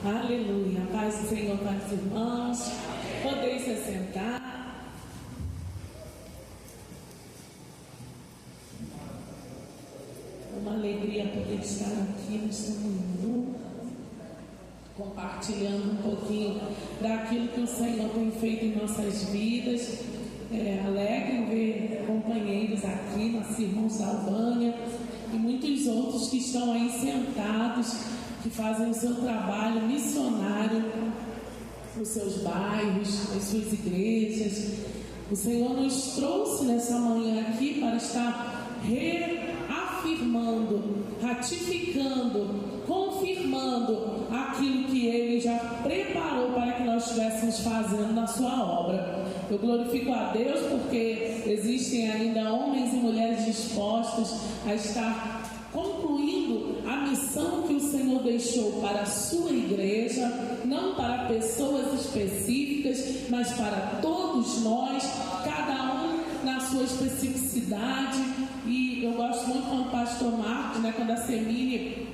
Aleluia. A paz do Senhor para os irmãos. Podeis se assentar. É uma alegria poder estar aqui nesta manhã, compartilhando um pouquinho daquilo que o Senhor tem feito em nossas vidas. Alegre ver companheiros aqui, nossos irmãos da Albânia e muitos outros que estão aí sentados, que fazem o seu trabalho missionário nos seus bairros, nas suas igrejas. O Senhor nos trouxe nessa manhã aqui para estar reafirmando, ratificando, confirmando aquilo que Ele já preparou para que nós estivéssemos fazendo na sua obra. Eu glorifico a Deus porque existem ainda homens e mulheres dispostos a estar concluindo a missão que o Senhor deixou para a sua igreja, não para pessoas específicas, mas para todos nós, cada um na sua especificidade. E eu gosto muito quando o pastor Marcos, quando a Semine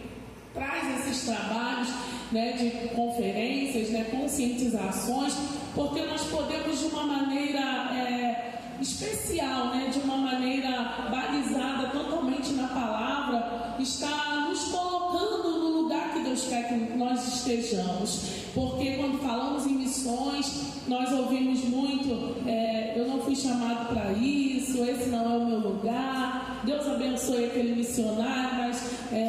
traz esses trabalhos, de conferências, conscientizações, porque nós podemos de uma maneira especial, de uma maneira balizada totalmente na palavra, estar nos colocando no lugar que Deus quer que nós estejamos. Porque quando falamos em missões, nós ouvimos muito, eu não fui chamado para isso, esse não é o meu lugar, Deus abençoe aquele missionário, mas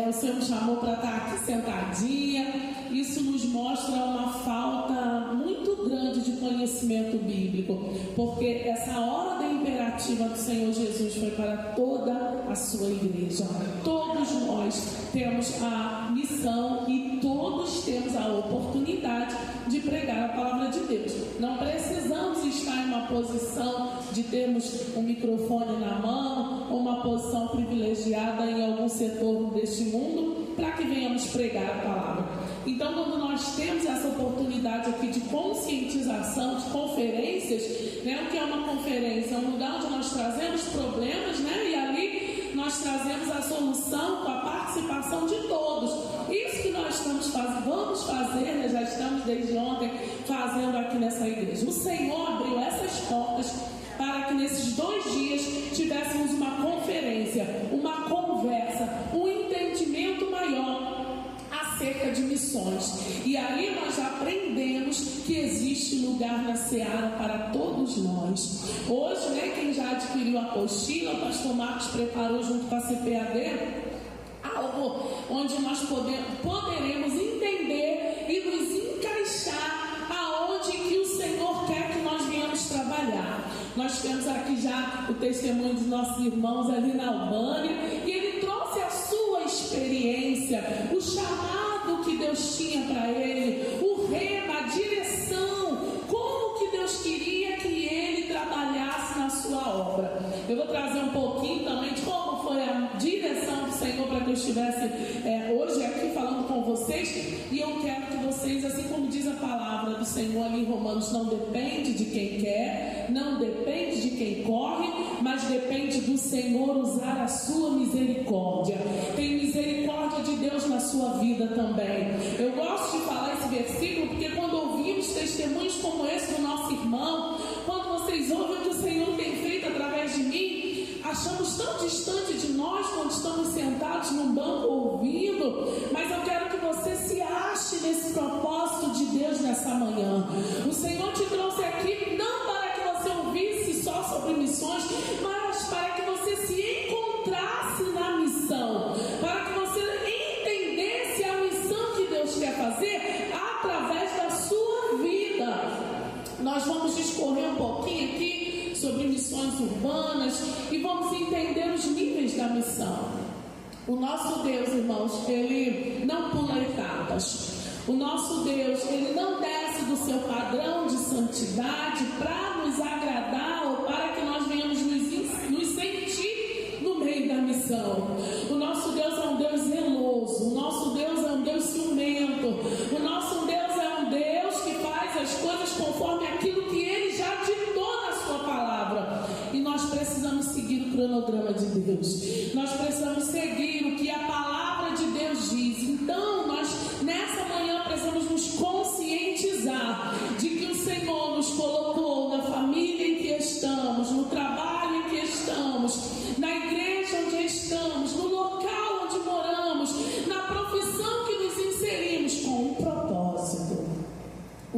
o Senhor me chamou para estar aqui sentadinha. Isso nos mostra uma falta muito grande de conhecimento bíblico, porque essa ordem imperativa do Senhor Jesus foi para toda a sua igreja. Todos nós temos a missão e todos temos a oportunidade de pregar a palavra de Deus. Não precisamos estar em uma posição de termos um microfone na mão ou uma posição privilegiada em algum setor deste mundo para que venhamos pregar a palavra. Então, quando nós temos essa oportunidade aqui de conscientização, de conferências, o que é uma conferência? É um lugar onde nós trazemos problemas, e ali nós trazemos a solução com a participação de todos. Isso que nós vamos fazer, já estamos desde ontem fazendo aqui nessa igreja. O Senhor abriu essas portas para que nesses 2 dias tivéssemos uma conferência, uma conversa, um entendimento maior acerca de missões. E aí nós aprendemos que existe lugar na seara para todos nós. Hoje, quem já adquiriu a apostila, o pastor Marcos preparou junto com a CPAD algo onde nós poderemos entender e nos encaixar aonde que o Senhor quer que nós venhamos trabalhar. Nós temos aqui já o testemunho dos nossos irmãos ali na Albânia, e ele trouxe a sua experiência, o chamado que Deus tinha para ele, o rema, a direção, como que Deus queria que ele trabalhasse na sua obra. Eu vou trazer um pouquinho também de como foi a direção do Senhor para que eu estivesse hoje aqui falando com vocês. E eu quero que vocês, assim como diz a palavra do Senhor ali em Romanos, não depende de quem quer, não depende de quem corre, mas depende do Senhor usar a sua misericórdia. Tem misericórdia de Deus na sua vida também. Eu gosto de falar esse versículo porque quando ouvimos testemunhos como esse do nosso irmão, quando vocês ouvem o que o Senhor tem feito através de mim, achamos tão distante de nós quando estamos sentados num banco ouvindo, mas eu quero que você se ache nesse propósito de Deus nessa manhã. O Senhor te trouxe aqui não para que você ouvisse só sobre missões, mas para que você se encontrasse na missão, para que você entendesse a missão que Deus quer fazer através da sua vida. Nós vamos discorrer um pouquinho aqui sobre missões urbanas e vamos entender os níveis da missão. O nosso Deus, irmãos, Ele não pula etapas. O nosso Deus, Ele não desce do seu padrão de santidade para nos agradar ou para que nós venhamos nos sentir no meio da missão. O nosso Deus é um Deus zeloso. O nosso Deus é um Deus ciumento. O nosso Deus é um Deus que faz as coisas conforme aquilo que Ele já ditou na sua palavra. E nós precisamos seguir o cronograma de Deus. Nós precisamos seguir o que a palavra de Deus diz. Então, nós nessa manhã precisamos nos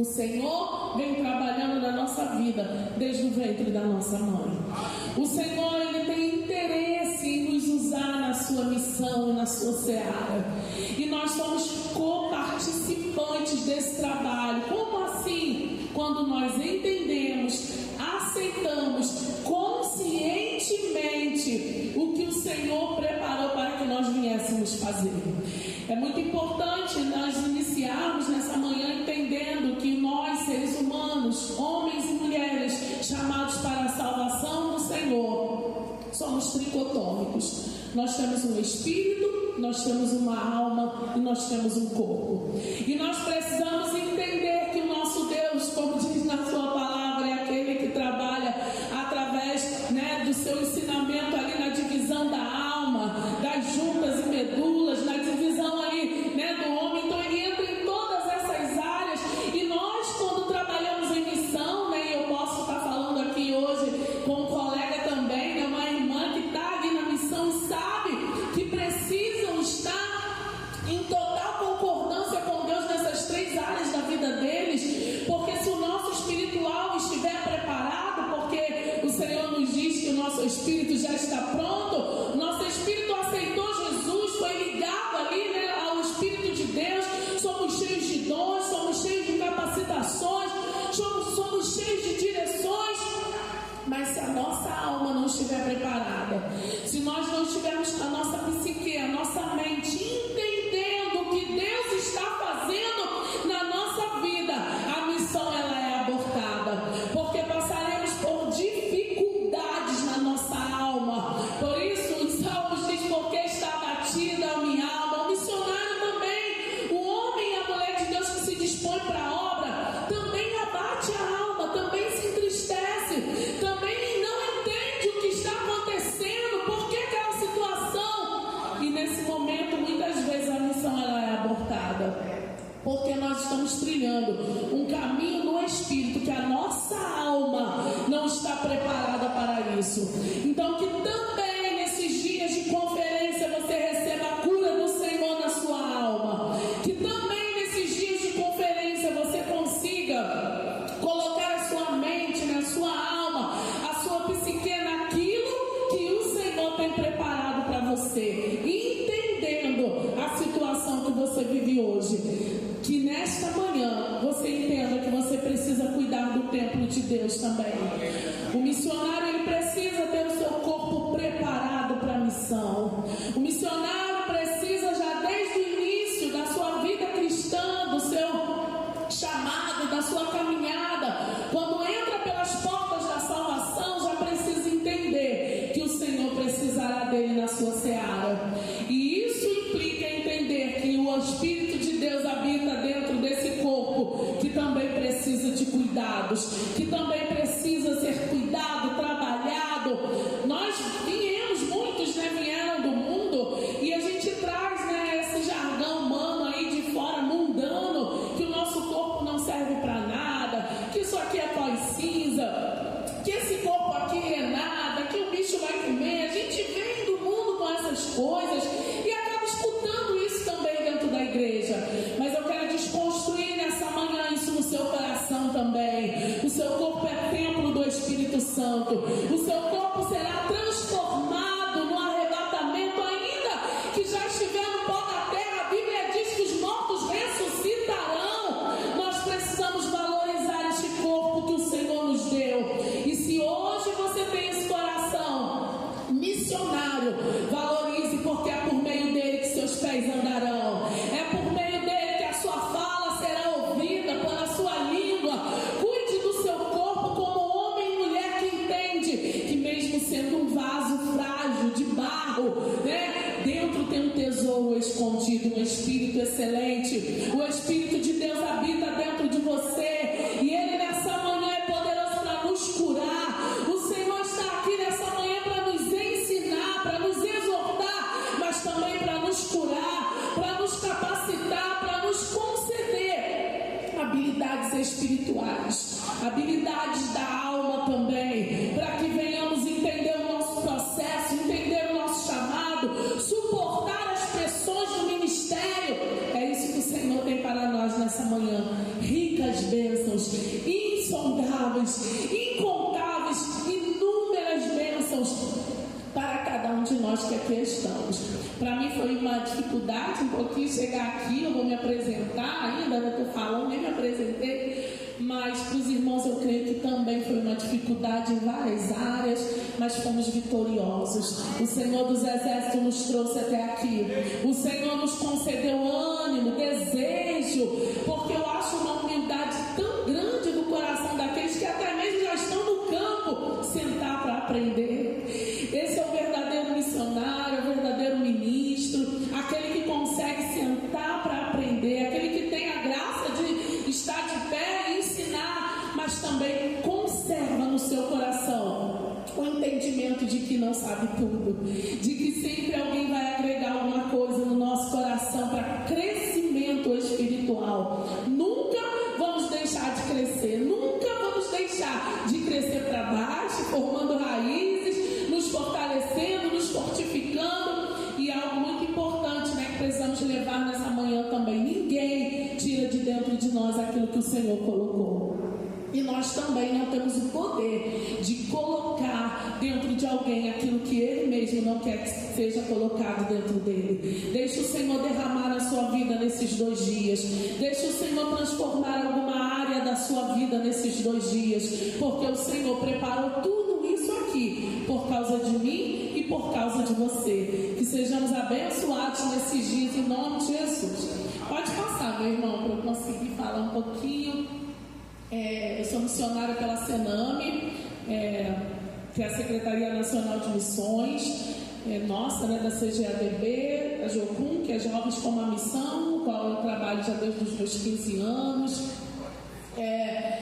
O Senhor vem trabalhando na nossa vida desde o ventre da nossa mãe. O Senhor, Ele tem interesse em nos usar na sua missão e na sua seara. E nós somos coparticipantes desse trabalho. Como assim? Quando nós entendemos, aceitamos conscientemente o que o Senhor preparou para que nós viéssemos fazer. É muito importante nós iniciarmos nessa manhã entendendo que nós, seres humanos, homens e mulheres, chamados para a salvação do Senhor, somos tricotômicos. Nós temos um espírito, nós temos uma alma e nós temos um corpo. E nós precisamos entender que o nosso Deus, como diz na sua palavra, é aquele que trabalha através, do seu ensinamento ali na divisão da alma, das juntas e medulas, na divisão ali, do homem. Então ele entra em todas essas áreas. E nós, quando trabalhamos em missão, e eu posso estar falando aqui hoje com um colega também, uma irmã que está ali na missão e sabe que precisam estar em total concordância com Deus nessas três áreas da vida deles, porque se o nosso espiritual estiver preparado, porque o Senhor nos diz que o nosso espírito já está pronto, nosso espírito aceitou Jesus, foi ligado ali, ao Espírito de Deus, somos cheios de dons, somos cheios de capacitações, somos cheios de direções. Mas se a nossa alma não estiver preparada, se nós não estivermos com a nossa psique, a nossa mente, entendendo o que Deus está fazendo na nossa vida, a missão ela é abortada, porque passaremos por dificuldades na nossa alma. Por isso os Salmos diz: porque está abatida a minha alma. O missionário também, o homem e a mulher de Deus que se dispõe para a obra, também abate a alma, também se entristece, também não entende o que está acontecendo, por que aquela situação. E nesse momento, muitas vezes a missão ela é abortada, porque nós estamos trilhando um caminho no Espírito que a nossa alma não está preparada para isso. Então que também nesses dias de conferência você receba a cura do Senhor na sua alma. Que também nesses dias de conferência você consiga colocar a sua mente, a sua alma, a sua psique naquilo que o Senhor tem preparado para você, entendendo a situação que você vive hoje. Que nesta manhã você entenda que você precisa cuidar do templo de Deus também. O missionário ele precisa ter o seu corpo preparado para a missão. O missionário precisa já desde o início da sua vida cristã, do seu chamado, da sua caminhada, quando entra pelas portas da salvação, já precisa entender que o Senhor precisará dele na sua seara. E isso implica entender que o Espírito de Deus habita dentro desse corpo, que também precisa de cuidados, que também precisa ser cuidado, trabalhado. Nós muitos vieram do mundo, e a gente traz esse jargão humano aí de fora, mundano, que o nosso corpo não serve para nada, que isso aqui é pó e cinza, que esse corpo aqui é nada, que o bicho vai comer. A gente vem do mundo com essas coisas e acaba escutando isso também dentro da igreja. Mas eu quero desconstruir nessa manhã isso no seu coração também. O seu corpo é templo do Espírito Santo. O seu corpo será transformado no arrebatamento, ainda que já estiver no pó da terra. A Bíblia diz que os mortos ressuscitarão. Nós precisamos valorizar este corpo que o Senhor nos deu. E se hoje você tem esse coração missionário, valorize, porque é por meio dele que seus pés andarão. É por meio dele que a sua fala será ouvida pela sua língua. Cuide do seu corpo como homem e mulher que entende que mesmo sendo um vaso frágil de barro, dentro tem um tesouro escondido, um Espírito excelente. O Espírito de Deus habita dentro de você, e ele nessa manhã é poderoso para nos curar. O Senhor está aqui nessa manhã para nos ensinar, para nos exortar, mas também para nos curar, para nos capacitar, para nos conceder habilidades espirituais, habilidades da alma também, para que venhamos entender o nosso processo, entender o nosso chamado, suportar as pressões do ministério. É isso que o Senhor tem para nós nessa manhã. Ricas bênçãos incontáveis, inúmeras bênçãos para cada um de nós que aqui estamos. Para mim foi uma dificuldade um pouquinho chegar aqui. Eu vou me apresentar ainda, não estou falando, nem me apresentei, mas para os irmãos eu creio que também foi uma dificuldade em várias áreas, mas fomos vitoriosos. O Senhor dos Exércitos nos trouxe até aqui. O Senhor nos concedeu ânimo, desejo, porque eu acho uma humildade tão grande no coração daqueles que até mesmo já estão no campo, sentar para aprender. Esse é o verdadeiro missionário, o verdadeiro ministro, aquele que consegue sentar para aprender, aquele que tem a graça de estar de pé e ensinar, mas também conserva no seu coração o entendimento de que não sabe tudo, de que sempre alguém vai agregar alguma coisa no nosso coração para crescimento espiritual. Nunca vamos deixar de crescer, nunca vamos deixar de crescer para baixo, formando raízes, nos fortalecendo, nos fortificando. E algo muito importante, né, que precisamos levar nessa manhã também: ninguém tira de dentro de nós aquilo que o Senhor colocou. E nós também não temos o poder de colocar dentro de alguém aquilo que Ele mesmo não quer que seja colocado dentro dele. Deixa o Senhor derramar na sua vida nesses 2 dias. Deixa o Senhor transformar alguma área da sua vida nesses 2 dias. Porque o Senhor preparou tudo isso aqui por causa de mim e por causa de você. Que sejamos abençoados nesses dias em nome de Jesus. Pode passar, meu irmão, para eu conseguir falar um pouquinho. Eu sou missionária pela Sename, que é a Secretaria Nacional de Missões, nossa, né, da CGADB, a Jocum, que é Jovens com uma Missão, no qual eu trabalho já desde os meus 15 anos.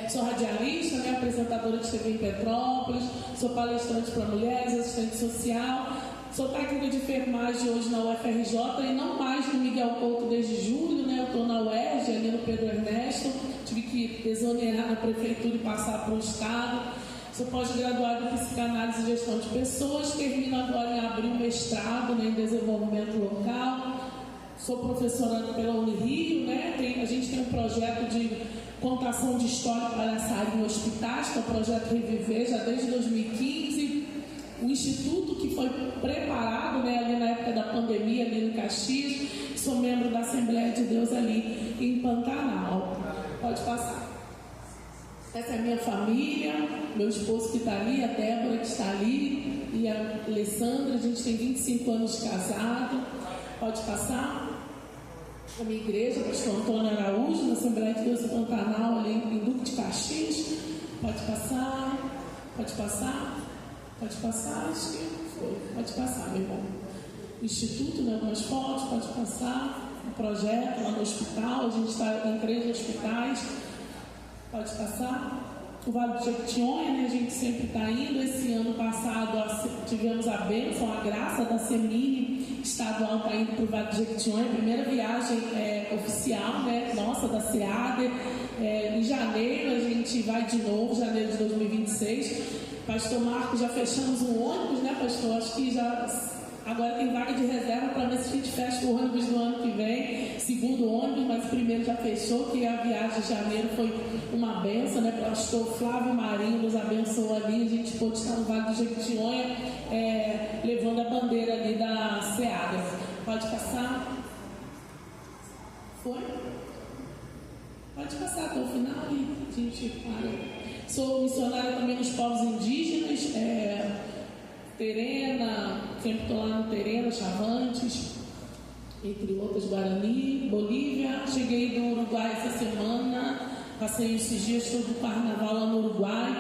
Sou radialista, né, apresentadora de TV em Petrópolis, sou palestrante para mulheres, assistente social, sou técnica de enfermagem hoje na UFRJ e não mais no Miguel Couto desde julho, né, eu estou na UERJ, ali no Pedro Ernesto. Tive que exonerar na prefeitura e passar para o estado. Sou pós-graduada em psicanálise e gestão de pessoas. Termino agora em abril mestrado, né, em desenvolvimento local. Sou professora pela Unirio, né? A gente tem um projeto de contação de história palhaçaria em hospitais, que é o projeto Reviver, já desde 2015. O instituto que foi preparado, né, ali na época da pandemia, ali no Caxias. Sou membro da Assembleia de Deus ali em Pantanal. Pode passar. Essa é a minha família, meu esposo que está ali, a Débora que está ali, e a Alessandra. A gente tem 25 anos de casado. Pode passar. A minha igreja, pastor Antônio Araújo, na Assembleia de Deus em Pantanal, ali em Duque de Caxias. Pode passar. Pode passar. Pode passar. Acho que foi. Pode passar, meu irmão. Instituto, né, algumas fotos. Pode passar. Um projeto lá no hospital, a gente está em 3 hospitais. Pode passar. O Vale do Jequitinhonha, né, a gente sempre está indo. Esse ano passado tivemos a bênção, a graça da Semini estadual está indo para o Vale do Jequitinhonha. Primeira viagem oficial, né, nossa, da SEADER. Em janeiro a gente vai de novo, janeiro de 2026. Pastor Marcos, já fechamos um ônibus, né, pastor? Acho que já... Agora tem vaga de reserva para ver se a gente fecha o ônibus do ano que vem, segundo ônibus, mas o primeiro já fechou, que a viagem de janeiro foi uma benção, né? O pastor Flávio Marinho nos abençoou ali, a gente pôde estar no Vale do Jequitinhonha, levando a bandeira ali da SEADER. Pode passar? Foi? Pode passar até o final e a gente para. Sou missionária também nos povos indígenas, Terena, sempre estou lá no Terena, Chavantes, entre outras, Guarani, Bolívia. Cheguei do Uruguai essa semana, passei esses dias todo o carnaval lá no Uruguai,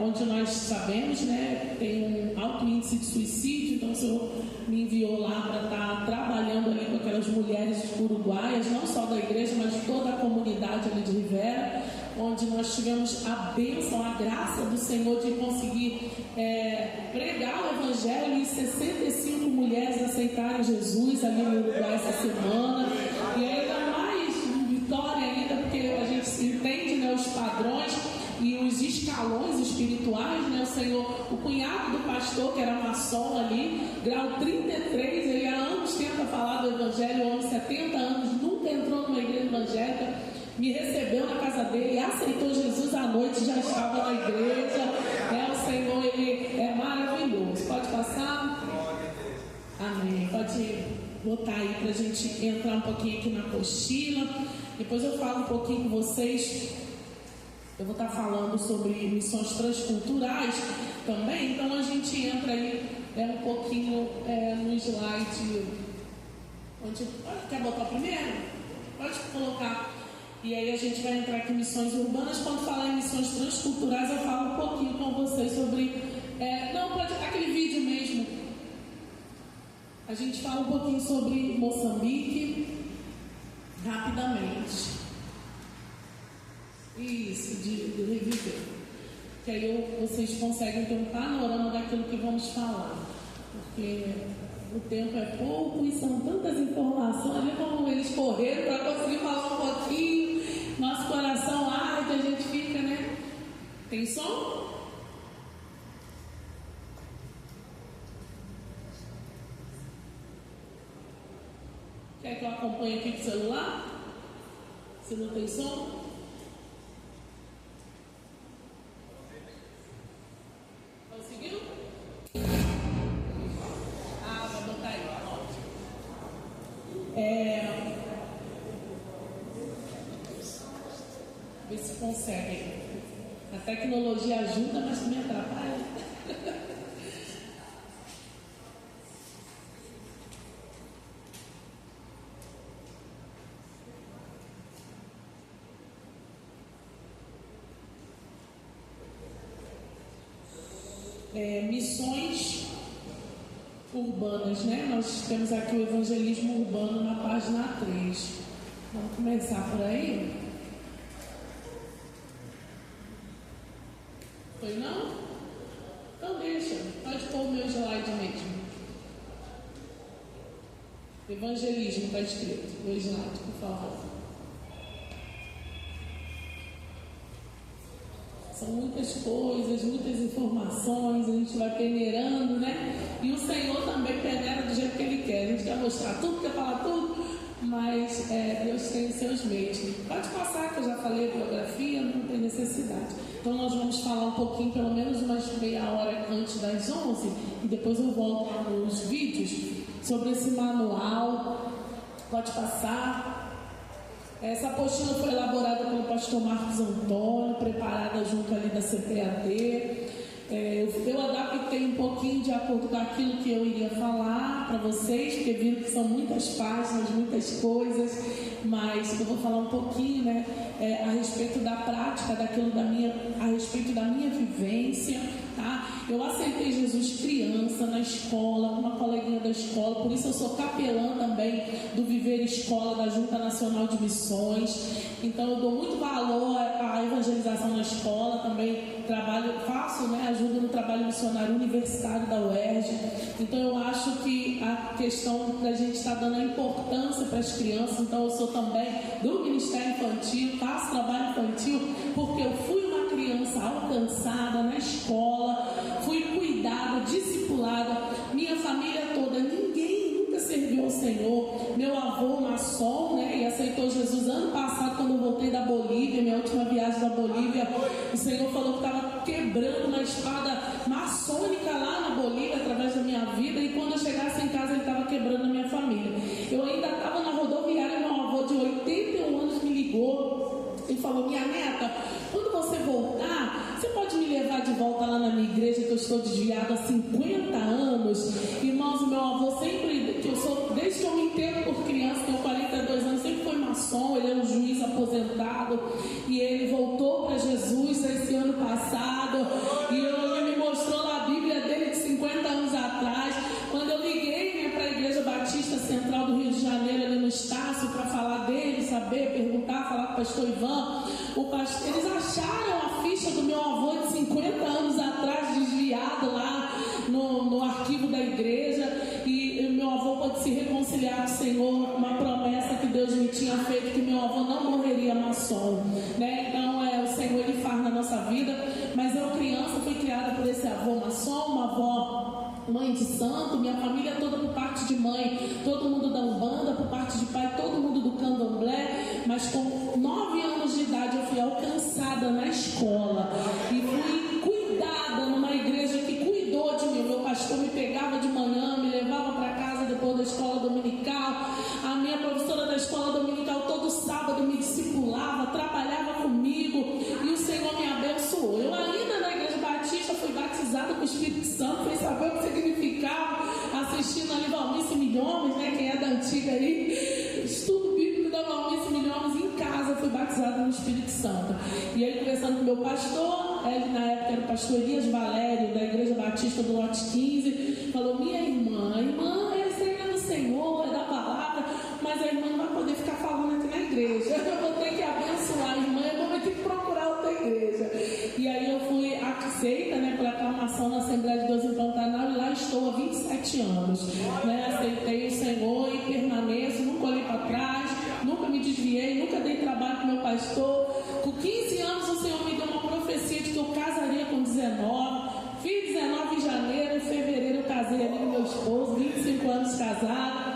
onde nós sabemos, né, tem um alto índice de suicídio. Então o Senhor me enviou lá para estar trabalhando ali com aquelas mulheres uruguaias, não só da igreja, mas de toda a comunidade ali de Rivera, onde nós tivemos a bênção, a graça do Senhor de conseguir pregar o Evangelho e 65 mulheres aceitarem Jesus ali no Uruguai essa semana. E ainda mais vitória ainda, porque a gente entende, né, os padrões e os escalões espirituais, né? O Senhor, o cunhado do pastor, que era maçom ali, grau 33, ele há anos tenta falar do Evangelho, há 70 anos, nunca entrou numa igreja evangélica. me recebeu na casa dele, aceitou Jesus à noite, já estava na igreja. O Senhor, Ele é maravilhoso. Pode passar? Amém. Pode botar aí para a gente entrar um pouquinho aqui na apostila. Depois eu falo um pouquinho com vocês. Eu vou estar falando sobre missões transculturais também. Então a gente entra aí um pouquinho no slide. Quer botar primeiro? Pode colocar. E aí a gente vai entrar aqui em missões urbanas. Quando falar em missões transculturais, eu falo um pouquinho com vocês sobre... não, pode aquele vídeo mesmo. A gente fala um pouquinho sobre Moçambique, rapidamente. Isso, de reviver. Que aí vocês conseguem ter um panorama daquilo que vamos falar. Porque o tempo é pouco e são tantas informações. Olha como eles correram para conseguir falar um pouquinho. Nosso coração arde, a gente fica, né? Tem som? Quer que eu acompanhe aqui com o celular? Se não tem som? Conseguiu? Vai botar aí, ótimo. Vê se consegue. A tecnologia ajuda, mas também atrapalha. Missões urbanas, né? Nós temos aqui o evangelismo urbano na página 3. Vamos começar por aí? Foi não? Então deixa, pode pôr o meu slide mesmo. Evangelismo está escrito, o slide, por favor. São muitas coisas, muitas informações, a gente vai peneirando, né? E o Senhor também peneira do jeito que Ele quer. A gente quer mostrar tudo, quer falar tudo, mas Deus tem os seus meios. Pode passar, que eu já falei a biografia, não tem necessidade. Então nós vamos falar um pouquinho, pelo menos umas meia hora antes das 11, e depois eu volto nos vídeos sobre esse manual. Pode passar. Essa apostila foi elaborada pelo pastor Marcos Antônio, preparada junto ali da CPAD. Eu adaptei um pouquinho de acordo com aquilo que eu iria falar para vocês, porque viram que são muitas páginas, muitas coisas, mas eu vou falar um pouquinho, né, a respeito da prática, a respeito da minha vivência, tá? Eu aceitei Jesus criança na escola, com uma coleguinha da escola, por isso eu sou capelã também do Viver Escola da Junta Nacional de Missões. Então eu dou muito valor à evangelização na escola, também faço, né, ajuda no trabalho missionário universitário da UERJ. Então eu acho que a questão da gente estar dando a importância para as crianças, então eu sou também do Ministério Infantil, faço trabalho infantil, porque eu fui uma criança alcançada na escola, fui cuidada, discipulada, minha família toda, ninguém nunca serviu ao Senhor. Meu avô maçom, né, e aceitou Jesus ano passado, quando eu voltei da Bolívia, minha última viagem da Bolívia, o Senhor falou que estava quebrando uma espada maçônica lá na Bolívia, através da minha vida, e quando eu chegasse em casa ele estava quebrando a minha família. Eu ainda estava na rodoviária, meu avô de 81 anos me ligou e falou: minha neta, quando você voltar, você pode me levar de volta lá na minha igreja, que eu estou desviado há 50 anos. Irmãos, meu avô sempre, desde que eu me entendo por criança, tenho 42 anos, sempre foi maçom, ele é um juiz aposentado, e ele voltou para Jesus esse ano passado, e ele me mostrou lá a Bíblia dele de 50 anos atrás, quando eu liguei para a Igreja Batista Central do Rio de Janeiro, ali no Estácio, para falar dele, saber, perguntar, falar com o pastor Ivan, eles acharam a ficha do meu avô de 50 anos atrás, desviado lá no arquivo da igreja, e meu avô pode se reconciliar com o Senhor, uma promessa que Deus me tinha feito, que meu avô não morreria maçom, né? Então o Senhor, Ele faz na nossa vida, mas eu criança fui criada por esse avô maçom, uma avó mãe de santo, minha família toda por parte de mãe, todo mundo da Umbanda, por parte de pai, todo mundo do Candomblé, mas com 9 anos de idade eu fui alcançada na escola e fui cuidada numa igreja que cuidou de mim. Meu pastor me pegava de manhã, me levava para casa depois da escola dominical, a minha professora da escola dominical todo sábado me discipulava, trabalhava comigo e o Senhor me abençoou. Eu ainda na igreja batista fui batizada com o Espírito Santo, fui saber o que significava, assistindo ali Valmice Milhomes, né? Quem é da antiga aí, estudo bíblico da Valmice Milhomes em casa, fui batizada no Espírito Santo. E aí conversando com meu pastor, ele na época era o pastor Elias Valério, da Igreja Batista do Lote 15, falou: minha irmã, essa é do Senhor, é da palavra, mas a irmã não vai poder ficar falando aqui na igreja, eu vou ter que abençoar a irmã, eu vou ter que procurar outra igreja. E aí eu fui aceita, né, pela aclamação na Assembleia de Deus em Pantanal, e lá estou há 27 anos, né, aceitei o Senhor e permaneço, nunca olhei para trás, nunca me desviei, nunca dei trabalho com meu pastor. Com 15 anos o Senhor me deu uma profecia de que eu casaria com 19, fiz 19 em janeiro, em fevereiro eu casei ali com meu esposo, 25 anos casado.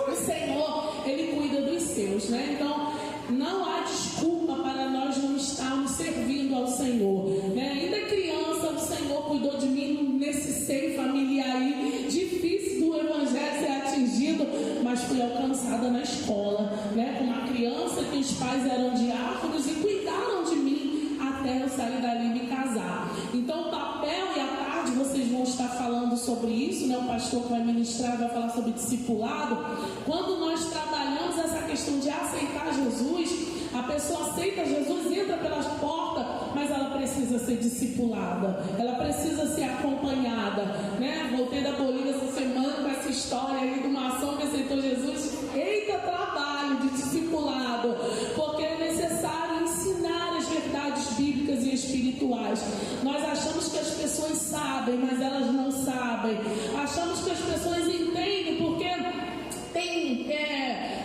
O Senhor, Ele cuida dos seus, né? Então não há desculpa para nós não estarmos servindo ao Senhor, né? Ainda criança, o Senhor cuidou de mim nesse seio familiar aí, difícil do evangelho ser atingido, mas fui alcançada na escola, né? Com uma criança que os pais eram diáconos e cuidaram de mim até eu sair dali e me casar. Então o papel, e à tarde vocês vão estar falando sobre isso, né? O pastor que vai ministrar vai falar sobre discipulado. Quando nós trabalhamos essa questão de aceitar Jesus, a pessoa aceita Jesus, entra pelas portas, mas ela precisa ser discipulada, ela precisa ser acompanhada, né? Voltei da Bolívia essa semana com essa história aí de uma ação que aceitou Jesus. Eita, trabalho de discipulado, porque é necessário ensinar as verdades bíblicas e espirituais. Nós achamos que as pessoas sabem, mas elas não sabem. Achamos que as pessoas entendem porque tem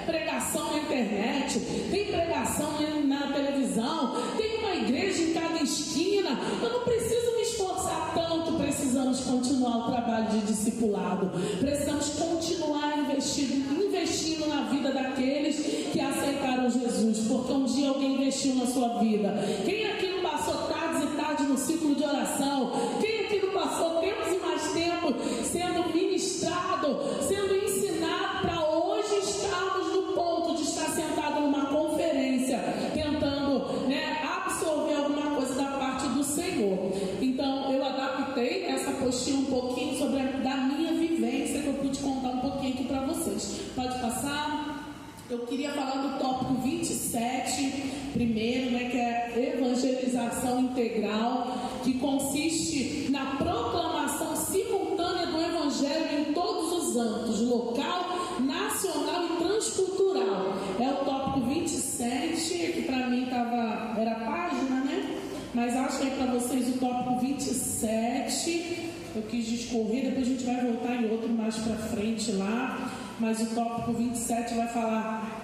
pregação na internet, tem pregação na televisão, tem uma igreja em cada esquina. Eu não preciso me esforçar tanto. Precisamos continuar o trabalho de discipulado, precisamos continuar investindo na vida daqueles que aceitaram Jesus, porque um dia alguém investiu na sua vida. Quem aqui não passou tardes e tardes no ciclo de oração? Quem aqui não passou tempos e mais tempos sendo ministrado, sendo ensinado, para hoje estarmos no ponto de estar sentado numa conferência tentando, né, absorver alguma coisa da parte do Senhor? Então eu adaptei essa postinha um pouquinho sobre da minha vivência, que eu pude contar um pouquinho aqui para vocês. Pode passar? Eu queria falar do tópico 27 primeiro, né, que é evangelização integral, que consiste na proclamação simultânea do evangelho em todos os âmbitos, local, nacional e transcultural. É o tópico 27, que para mim era a página, né? Mas acho que é para vocês o tópico 27. Eu quis discorrer, depois a gente vai voltar em outro mais para frente lá. Mas o tópico 27 vai falar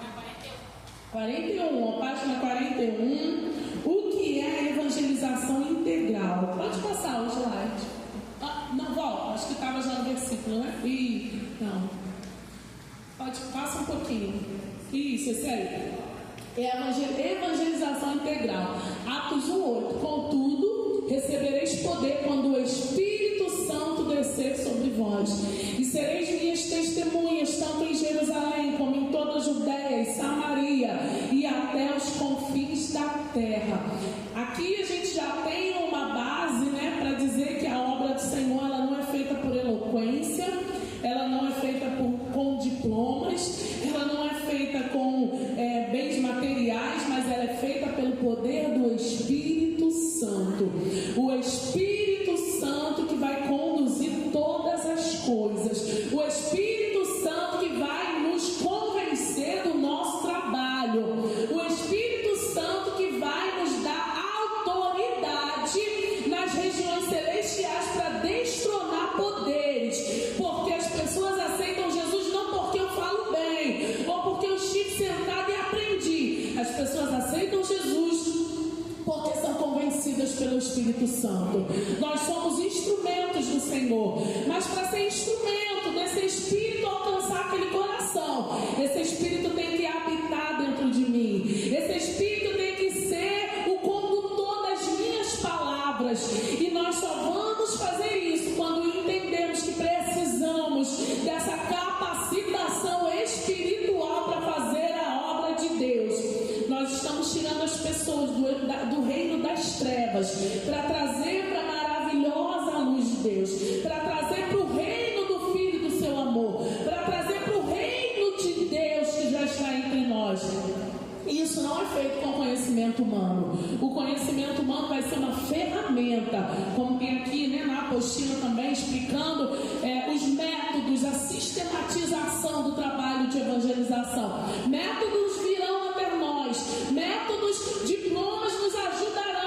41, a página 41, o que é a evangelização integral. Pode passar o slide. Não, volta, acho que estava já no versículo, né? Não. Passa um pouquinho. Isso, esse aí. É a evangelização integral. Atos 1:8. Contudo, recebereis poder quando o Espírito Santo descer sobre vós, e sereis minhas testemunhas, tanto em Jerusalém como em toda a Judéia e Samaria e até os confins da terra. Aqui a gente já tem uma base, né, para dizer que a obra do Senhor, ela não é feita por eloquência, ela não é feita com diplomas, ela não é feita com bens materiais, mas ela é feita pelo poder do Espírito Santo. O Espírito Santo que vai conduzir todas as coisas. O Espírito Santo que vai nos convencer do nosso trabalho. O Espírito Santo que vai nos dar autoridade nas regiões celestiais para destronar poderes. Porque as pessoas aceitam Jesus não porque eu falo bem, ou porque eu estive sentado e aprendi. As pessoas aceitam Jesus porque são convencidas conduzidas pelo Espírito Santo. Nós somos instrumentos do Senhor, mas para ser instrumento desse Espírito alcançar aquele coração, esse Espírito tem que habitar dentro de mim, esse Espírito tem que ser o condutor das minhas palavras, e nós só vamos fazer isso quando entendemos que precisamos dessa capacitação espiritual para fazer a obra de Deus. Nós estamos tirando as pessoas do reino das trevas para trazer para a maravilhosa luz de Deus, para trazer para o reino do Filho do seu amor, para trazer para o reino de Deus que já está entre nós. Isso não é feito com conhecimento humano. O conhecimento humano vai ser uma ferramenta, como tem aqui, né, na apostila também, explicando os métodos, a sistematização do trabalho de evangelização. Métodos virão até nós, métodos, diplomas nos ajudarão,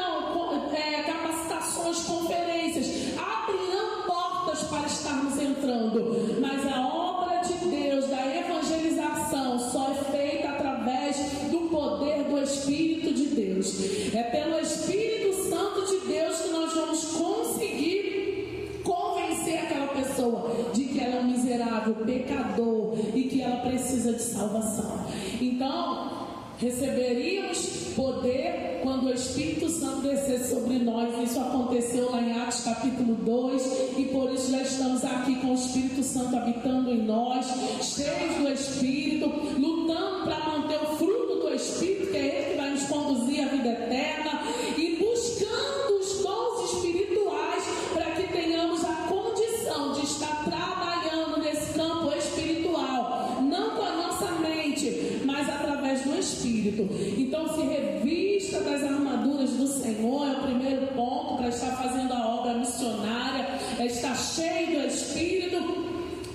capacitações, conferências, abrirão portas para estarmos entrando, mas a obra de Deus, da evangelização, só é feita através do poder do Espírito de Deus. É pelo Espírito Santo de Deus que nós vamos conseguir convencer aquela pessoa de que ela é um miserável pecador e que ela precisa de salvação. Então, receberíamos poder quando o Espírito Santo descer sobre nós. Isso aconteceu lá em Atos capítulo 2, e por isso já estamos aqui com o Espírito Santo habitando em nós, cheios do Espírito, lutando para manter o fruto do Espírito, que é Ele que vai nos conduzir à vida eterna, e buscando os dons espirituais para que tenhamos a condição de estar trabalhando nesse campo espiritual, não com a nossa mente, mas através do Espírito. Então, se revista das armaduras do Senhor, é o primeiro ponto para estar fazendo a obra missionária, é estar cheio do Espírito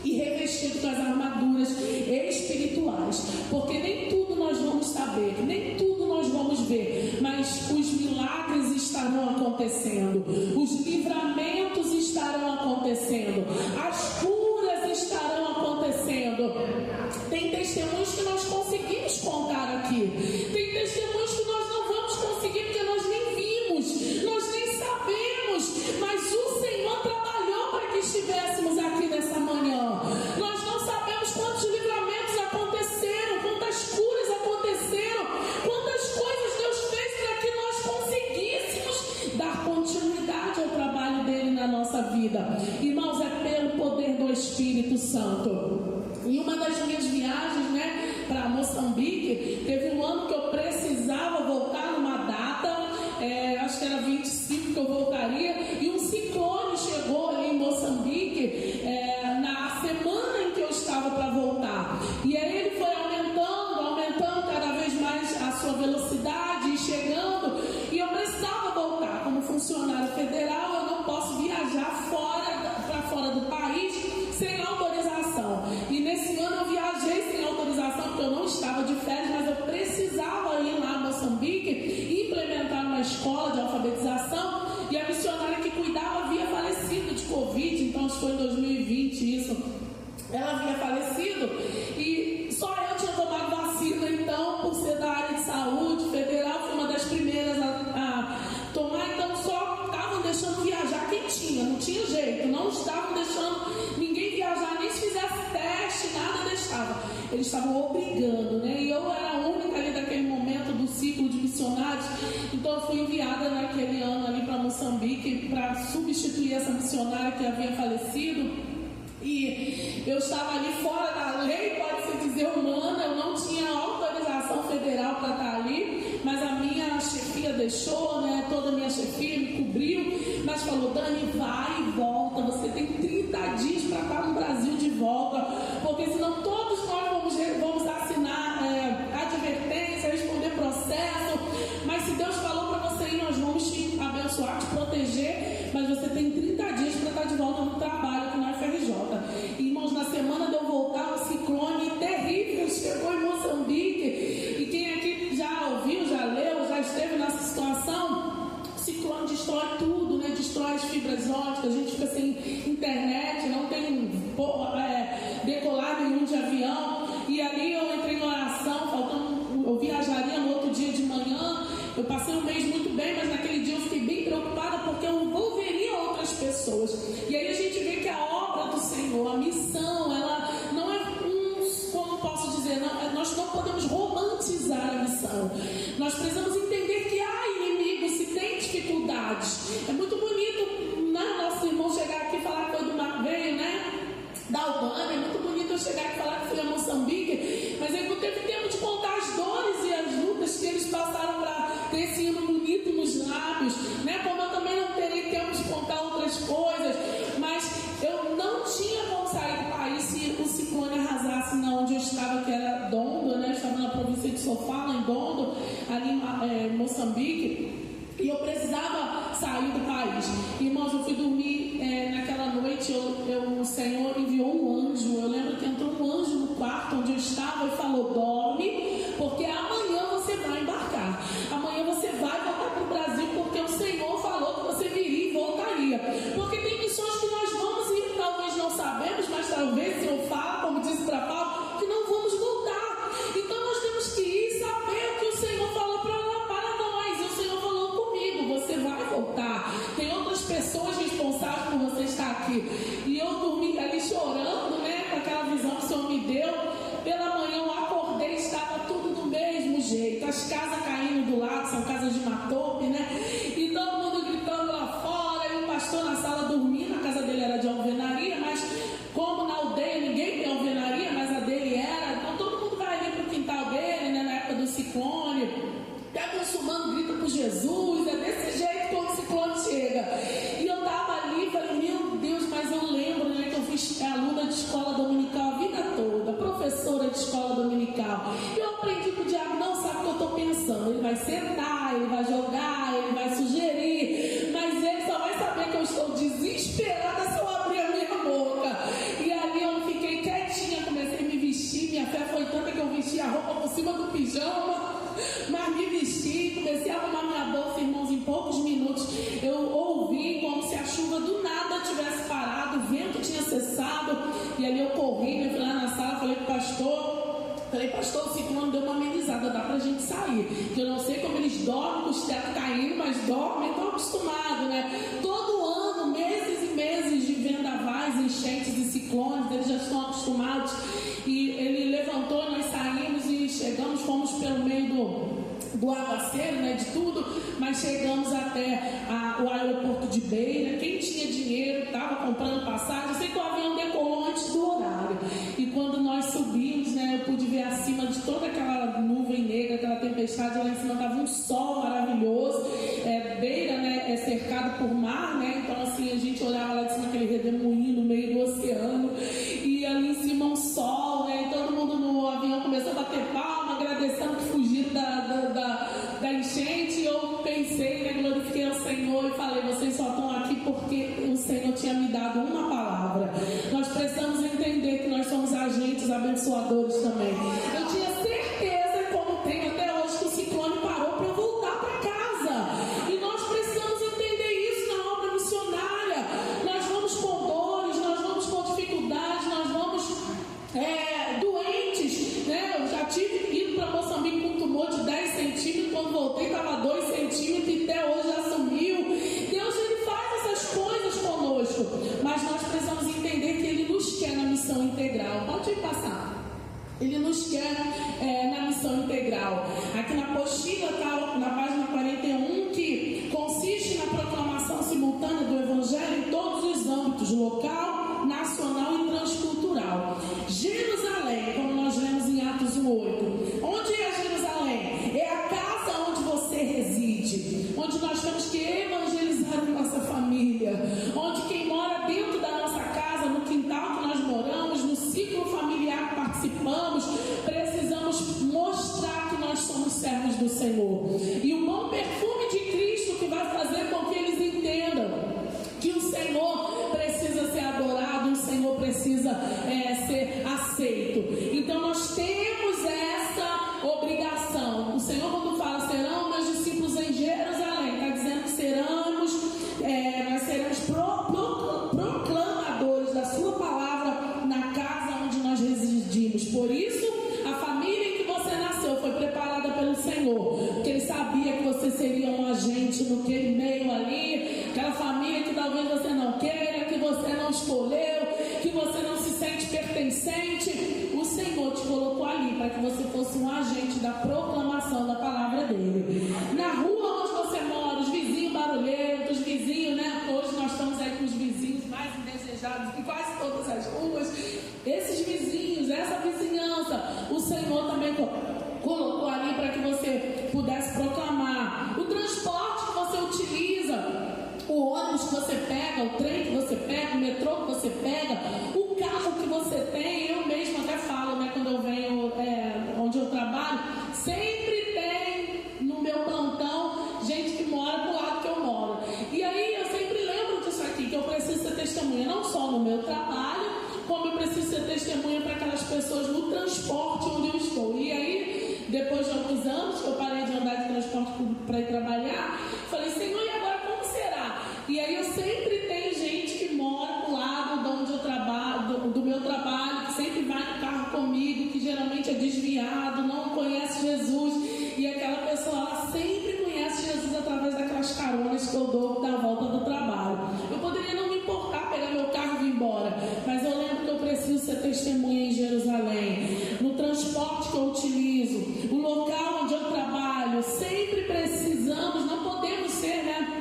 e revestido com as armaduras espirituais, porque nem tudo nós vamos saber, nem tudo nós vamos ver, mas os milagres estarão acontecendo, os livramentos estarão acontecendo, as curas estarão acontecendo. Tem testemunhos que nós conseguimos contar aqui, tem testemunhos que nós não vamos conseguir porque nós nem vimos, nós nem sabemos, mas o Senhor trabalhou para que estivéssemos aqui nessa manhã. Nós não sabemos quantos livramentos aconteceram, quantas curas aconteceram, quantas coisas Deus fez para que nós conseguíssemos dar continuidade ao trabalho dele na nossa vida. Irmãos, é pelo poder do Espírito Santo. E uma das minhas viagens, né, para Moçambique, teve um ano que eu precisava voltar numa data, acho que era 25 que eu voltaria, e um ciclone chegou ali em Moçambique na semana em que eu estava para voltar. E aí ele foi aumentando cada vez mais a sua velocidade, chegando, e eu precisava voltar. Como funcionário federal, eu não posso viajar para fora do país sem autorização. E nesse ano eu viajei sem autorização, porque eu não estava de férias, mas eu precisava ir lá a Moçambique, implementar uma escola de alfabetização, e a missionária que cuidava havia falecido de Covid, então acho que foi em 2020 isso, ela havia falecido, e só eu tinha tomado vacina, então, por ser da área de saúde federal, fui uma das primeiras a tomar, então só estavam deixando viajar quem tinha, não tinha jeito, não estavam deixando ninguém viajar, nem se fizesse teste, nada deixava. Eles estavam obrigando, né? E eu era a única ali daquele momento do ciclo de missionários, então eu fui enviada naquele ano ali para Moçambique para substituir essa missionária que havia falecido. E eu estava ali fora da lei, pode-se dizer humana, eu não tinha autorização federal para estar ali, mas a minha chefia deixou, né? Toda a minha chefia me cobriu, mas falou: Dani, vai e volta, você tem 30 dias para estar no Brasil de volta, porque senão todos nós vamos assinar advertência, responder processo, mas se Deus falou para você ir, nós vamos te abençoar, te proteger, mas você tem 30 dias para estar de volta no trabalho aqui na FRJ. Irmãos, na semana de eu voltar, um ciclone terrível chegou em Moçambique, e quem aqui já ouviu, já leu, já esteve nessa situação, o ciclone destrói tudo, né? Destrói as fibras ópticas, a gente fica sem internet, não tem decolar nenhum de avião, e ali eu entrei em oração, eu viajaria no outro dia de manhã, Eu passei um mês muito bem, mas naquele dia eu fiquei bem preocupada porque eu envolveria outras pessoas. E aí a gente vê que a obra do Senhor, a missão, ela não é como posso dizer, nós não podemos romantizar a missão. Nós precisamos entender que há inimigos, se tem dificuldades. É muito bonito, né, nosso irmão chegar aqui e falar que foi veio, né, da Albânia. É muito bonito eu chegar aqui e falar que fui a Moçambique, mas ele não teve tempo de contar as dores e as lutas que eles passaram para ter esse hino bonito nos lábios, né? Como eu também não terei tempo de contar outras coisas, mas eu não tinha como sair do país se o ciclone arrasasse na onde eu estava, que era Dondo, né? Eu estava na província de Sofala, em Dondo, ali em Moçambique. E eu precisava sair do país. Irmãos, eu fui dormir naquela noite, o Senhor enviou um anjo. Eu lembro que entrou um anjo no quarto onde eu estava e falou: dorme, porque amanhã você vai embarcar. Amanhã você vai voltar para o Brasil, porque o Senhor falou que você viria e voltaria. Porque tem missões que nós vamos ir, talvez não sabemos, mas talvez se eu falo, como disse para Paulo, que não vamos voltar. Então nós temos que ir e saber o que o Senhor falou para nós. E o Senhor falou comigo: você vai voltar. Tem outras pessoas responsáveis por você estar aqui. E eu dormi ali chorando, né, com aquela visão que o Senhor me deu. Pela manhã eu acordei, estava tudo do mesmo jeito. As casas caindo do lado, são casas de matope, né? E todo mundo gritando lá fora. E o pastor na sala dormindo. A casa dele era de alvenaria, mas como na aldeia ninguém tem alvenaria, mas a dele era. Então todo mundo vai ali pro quintal dele, né, na época do ciclone. Pega um sumando, grita por Jesus. É desse jeito quando o ciclone chega. E eu estava ali e falei: meu Deus, mas eu lembro, né, que eu fui aluna de escola dominical a vida toda, professora de escola dominical. E eu aprendi que o diabo não sabe o que eu estou pensando. Ele vai sentar, ele vai jogar, ele vai sugerir, mas ele só vai saber que eu estou desesperada se eu abrir a minha boca. E ali eu fiquei quietinha, comecei a me vestir. Minha fé foi tanta que eu vesti a roupa por cima do pijama, mas me vesti, comecei a arrumar minha bolsa. Irmãos, em poucos minutos eu ouvi como se a chuva do nada tivesse parado, o vento tinha cessado. E ali eu corri, né, fui lá na sala, falei pro pastor, o ciclone deu uma amenizada, dá pra gente sair. Que eu não sei como eles dormem com os tetos caindo, mas dormem, estão acostumados, né? Todo ano, meses e meses de vendavais, enchentes e ciclones, eles já estão acostumados. E ele levantou, nós saímos e chegamos, fomos pelo meio do aguaceiro, né, de tudo, mas chegamos até o aeroporto de Beira. Quem tinha dinheiro estava comprando passagem. Eu sei que o avião decolou antes do horário, e quando nós subimos, né, eu pude ver acima de toda aquela nuvem negra, aquela tempestade, lá em cima estava um sol maravilhoso. Beira, né, é cercado por mar, né, então assim a gente olhava lá de cima aquele redemoinho no meio do oceano, e ali em cima um sol, né, e todo mundo no avião começou a bater palma, agradecendo que fugiram da enchente. E eu pensei, né, glorifiquei ao Senhor e falei: vocês só estão aqui porque o Senhor tinha me dado uma palavra. Nós precisamos entender que nós somos agentes abençoadores também. Eu tinha certeza, como tenho até hoje, que o ciclone parou para eu voltar para casa. E nós precisamos entender isso na obra missionária. Nós vamos com dores, nós vamos com dificuldades, nós vamos doentes, né? Eu já tive ido para Moçambique com um tumor de 10 centímetros, quando voltei estava 2 centímetros e até hoje já sumiu. Deus, ele faz essas coisas conosco, mas nós precisamos entender que ele nos quer na missão integral. Pode passar. Ele nos quer na missão integral. Aqui na apostila está na página 41, que consiste na proclamação simultânea do Evangelho em todos os âmbitos: local, nacional e transcultural. Jerusalém, como nós lemos em Atos 1:8. Onde é Jerusalém? É a casa onde você reside, onde nós temos que evangelizar a nossa família, onde quem mora dentro da nossa casa, no quintal que nós moramos, no ciclo familiar que participamos, precisamos mostrar que nós somos servos do Senhor. E o bom perfume de Cristo que vai fazer com que eles entendam que o Senhor precisa ser adorado, o Senhor precisa ser aceito. Então nós temos essa obrigação. O Senhor, quando fala serão meus discípulos em Jerusalém, está dizendo que nós seremos proclamadores da sua palavra na casa onde nós residimos. Por isso, a família em que você nasceu foi preparada pelo Senhor, porque Ele sabia que você seria um agente no meio ali, aquela família que talvez você não queira, que você não escolheu, que você não se sente pertencente. O Senhor te colocou ali para que você fosse um agente da proclamação da palavra dele. Na rua onde você mora, os vizinhos barulhentos, os vizinhos, né? Hoje nós estamos aí com os vizinhos mais indesejados em quase todas as ruas. Esses vizinhos, essa vizinhança, o Senhor também colocou ali para que você pudesse proclamar. O transporte que você utiliza, o ônibus que você pega, o trem que você pega, o metrô que você pega, o carro que você tem. Eu mesma até falo, né, quando eu venho onde eu trabalho, sempre tem no meu plantão gente que mora do lado que eu moro. E aí eu sempre lembro disso aqui, que eu preciso ser testemunha, não só no meu trabalho, como eu preciso ser testemunha para aquelas pessoas no transporte onde eu estou. E aí, depois de alguns anos que eu parei de andar de transporte público para ir trabalhar, falei, Senhor, e agora como será? E aí eu sempre tenho gente que mora do lado de onde eu trabalho, do meu trabalho, que sempre vai no carro comigo, que geralmente é desviado, não conhece Jesus, e aquela pessoa, ela sempre conhece Jesus através daquelas caronas que eu dou na volta do trabalho. Eu poderia não me importar, pegar meu carro e vir embora, mas eu lembro que eu preciso ser testemunha em Jerusalém, no transporte que eu utilizo, o local onde eu trabalho, sempre precisamos, não podemos ser, né?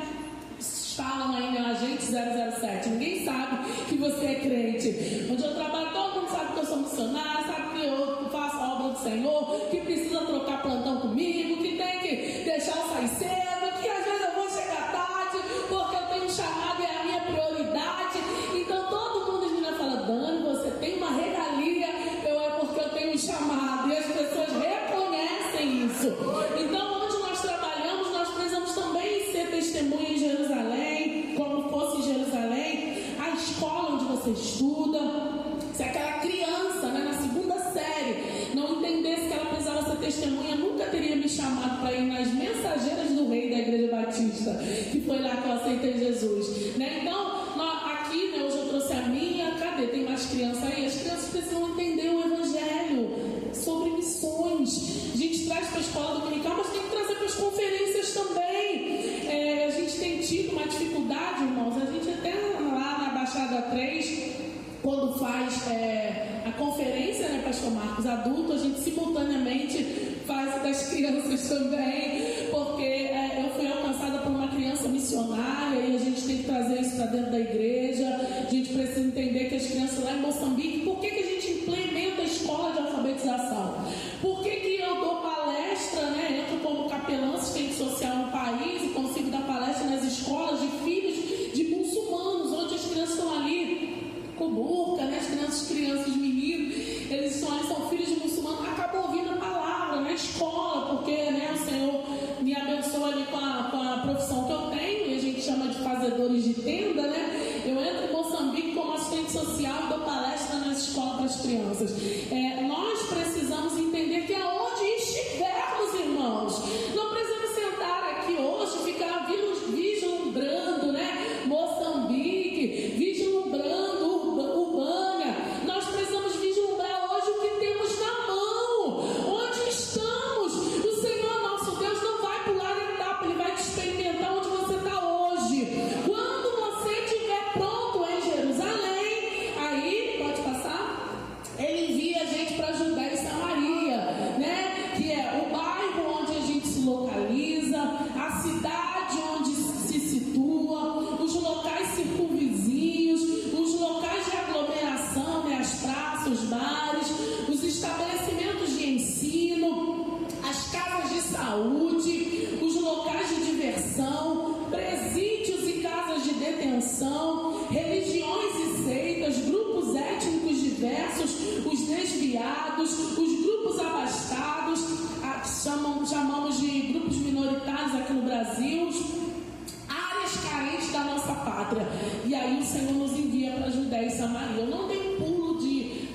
Falam aí, meu agente 007, ninguém sabe que você é crente. Onde eu trabalho, todo mundo sabe que eu sou missionário, sabe que eu faço a obra do Senhor, que precisa trocar plantão comigo, que tem que deixar eu sair cedo, que às vezes eu vou chegar tarde, porque eu tenho um chamado e é a minha prioridade. Então todo mundo me fala, Dani, você tem uma regalia, é porque eu tenho um chamado, e as pessoas reconhecem isso. Então onde nós trabalhamos, nós precisamos também ser testemunha em Jerusalém, como fosse em Jerusalém, a escola onde você estuda. Se aquela criança, né, na segunda série, não entendesse que ela precisava ser testemunha, nunca teria me chamado para ir nas Mensageiras do Rei da Igreja Batista, que foi lá que eu aceitei Jesus, né? Então, aqui, né, hoje eu trouxe a minha, cadê? Tem mais crianças aí? As crianças precisam entender o Evangelho sobre missões. A gente traz para a escola dominical, mas tem que trazer para as conferências também. A gente tem tido uma dificuldade, irmãos. A gente até lá na Baixada 3, quando faz a conferência, né, Pastor Marcos, adulto, a gente simultaneamente faz das crianças também, porque eu fui alcançada por uma criança missionária e a gente tem que trazer isso para dentro da igreja. A gente precisa entender que as crianças lá em Moçambique, por que a gente implementa a escola de alfabetização? Por que eu dou palestra, né, entro como capelã assistente social no país e consigo dar palestra nas escolas de filhos de muçulmanos, onde as crianças estão ali com burca, né, as crianças, meninos, eles são filhos de muçulmanos, acabam ouvindo a palavra na escola, porque, né, o Senhor me abençoa ali com a profissão que eu tenho, e a gente chama de fazedores de tenda, né? Eu entro em Moçambique como assistente social e dou palestra nas escolas para as crianças. Nós precisamos entender que aonde estivermos, irmãos, não precisamos sentar aqui hoje, ficar vislumbrando, né, Moçambique, vislumbrando Urbânia. Nós precisamos vislumbrar hoje o que temos na mão, onde estamos. O Senhor nosso Deus não vai pular etapa, Ele vai te experimentar onde você está hoje. Quando você estiver pronto em Jerusalém, aí, pode passar, Ele envia a gente para Judéia e Samaria, né? Que é o bairro onde a gente se localiza, a cidade onde se situa, os locais circunvizinhos, os locais de aglomeração, né? As praças, os bares, os estabelecimentos de ensino, as casas de saúde, os locais de diversão, presídios e casas de detenção, religiões e seitas, grupos étnicos diversos, os desviados, os grupos abastados, chamamos de grupos minoritários aqui no Brasil, áreas carentes da nossa pátria. E aí o Senhor nos envia para Judéia e Samaria. Eu não dei pulo de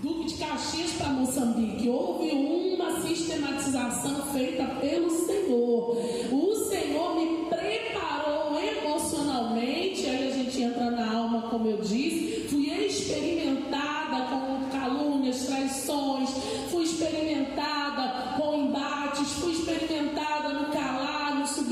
Duque de Caxias para Moçambique. Houve uma sistematização feita pelo Senhor. O Senhor me preparou emocionalmente. Aí a gente entra na alma, como eu disse. Fui experimentada com calúnias, traições. Fui experimentada com embates. Fui experimentada no calar, no subir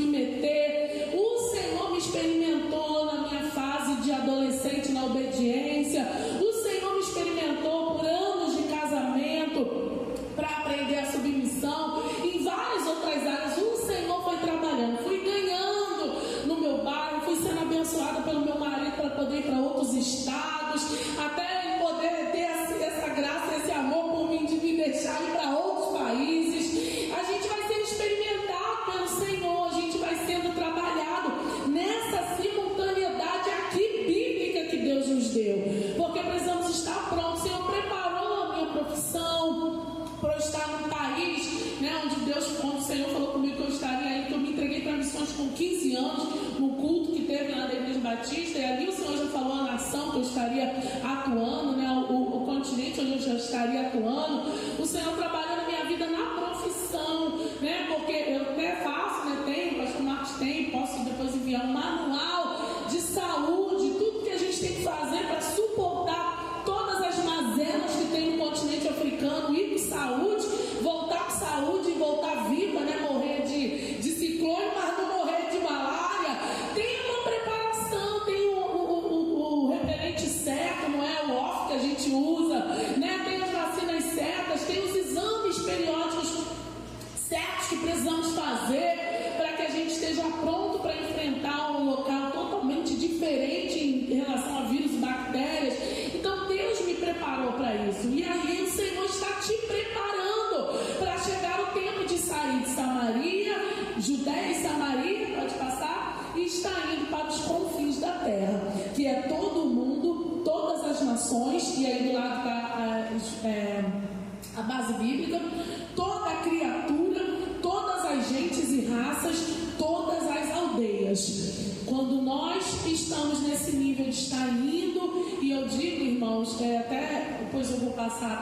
com 15 anos, no culto que teve lá da Igreja Batista, e ali o Senhor já falou a nação que eu estaria atuando, né? O continente onde eu já estaria atuando. O Senhor trabalhou na minha vida na profissão, né? Porque eu até faço, né? Tenho, o pastor Marcos tem, posso depois enviar um manual de saúde, tudo que a gente tem que fazer para suportar todas as mazelas que tem no continente africano, ir com saúde, voltar com saúde e voltar viva, né? Morrer de ciclone, mas não morrer de malária. Tem uma preparação, tem o repelente certo, não é o off que a gente usa, né? Tem as vacinas certas, tem os exames periódicos certos que precisamos fazer para que a gente esteja pronto para enfrentar um local totalmente diferente em relação a vírus e bactérias. Então Deus me preparou para isso, e aí o Senhor está te preparando para chegar o tempo de sair de Samaria, Judéia e Samaria, pode passar, e está indo para os confins da terra, que é todo o mundo, todas as nações, e aí do lado está a base bíblica, toda a criatura, todas as gentes e raças, todas as aldeias. Quando nós estamos nesse nível de estar indo, e eu digo, irmãos, até depois eu vou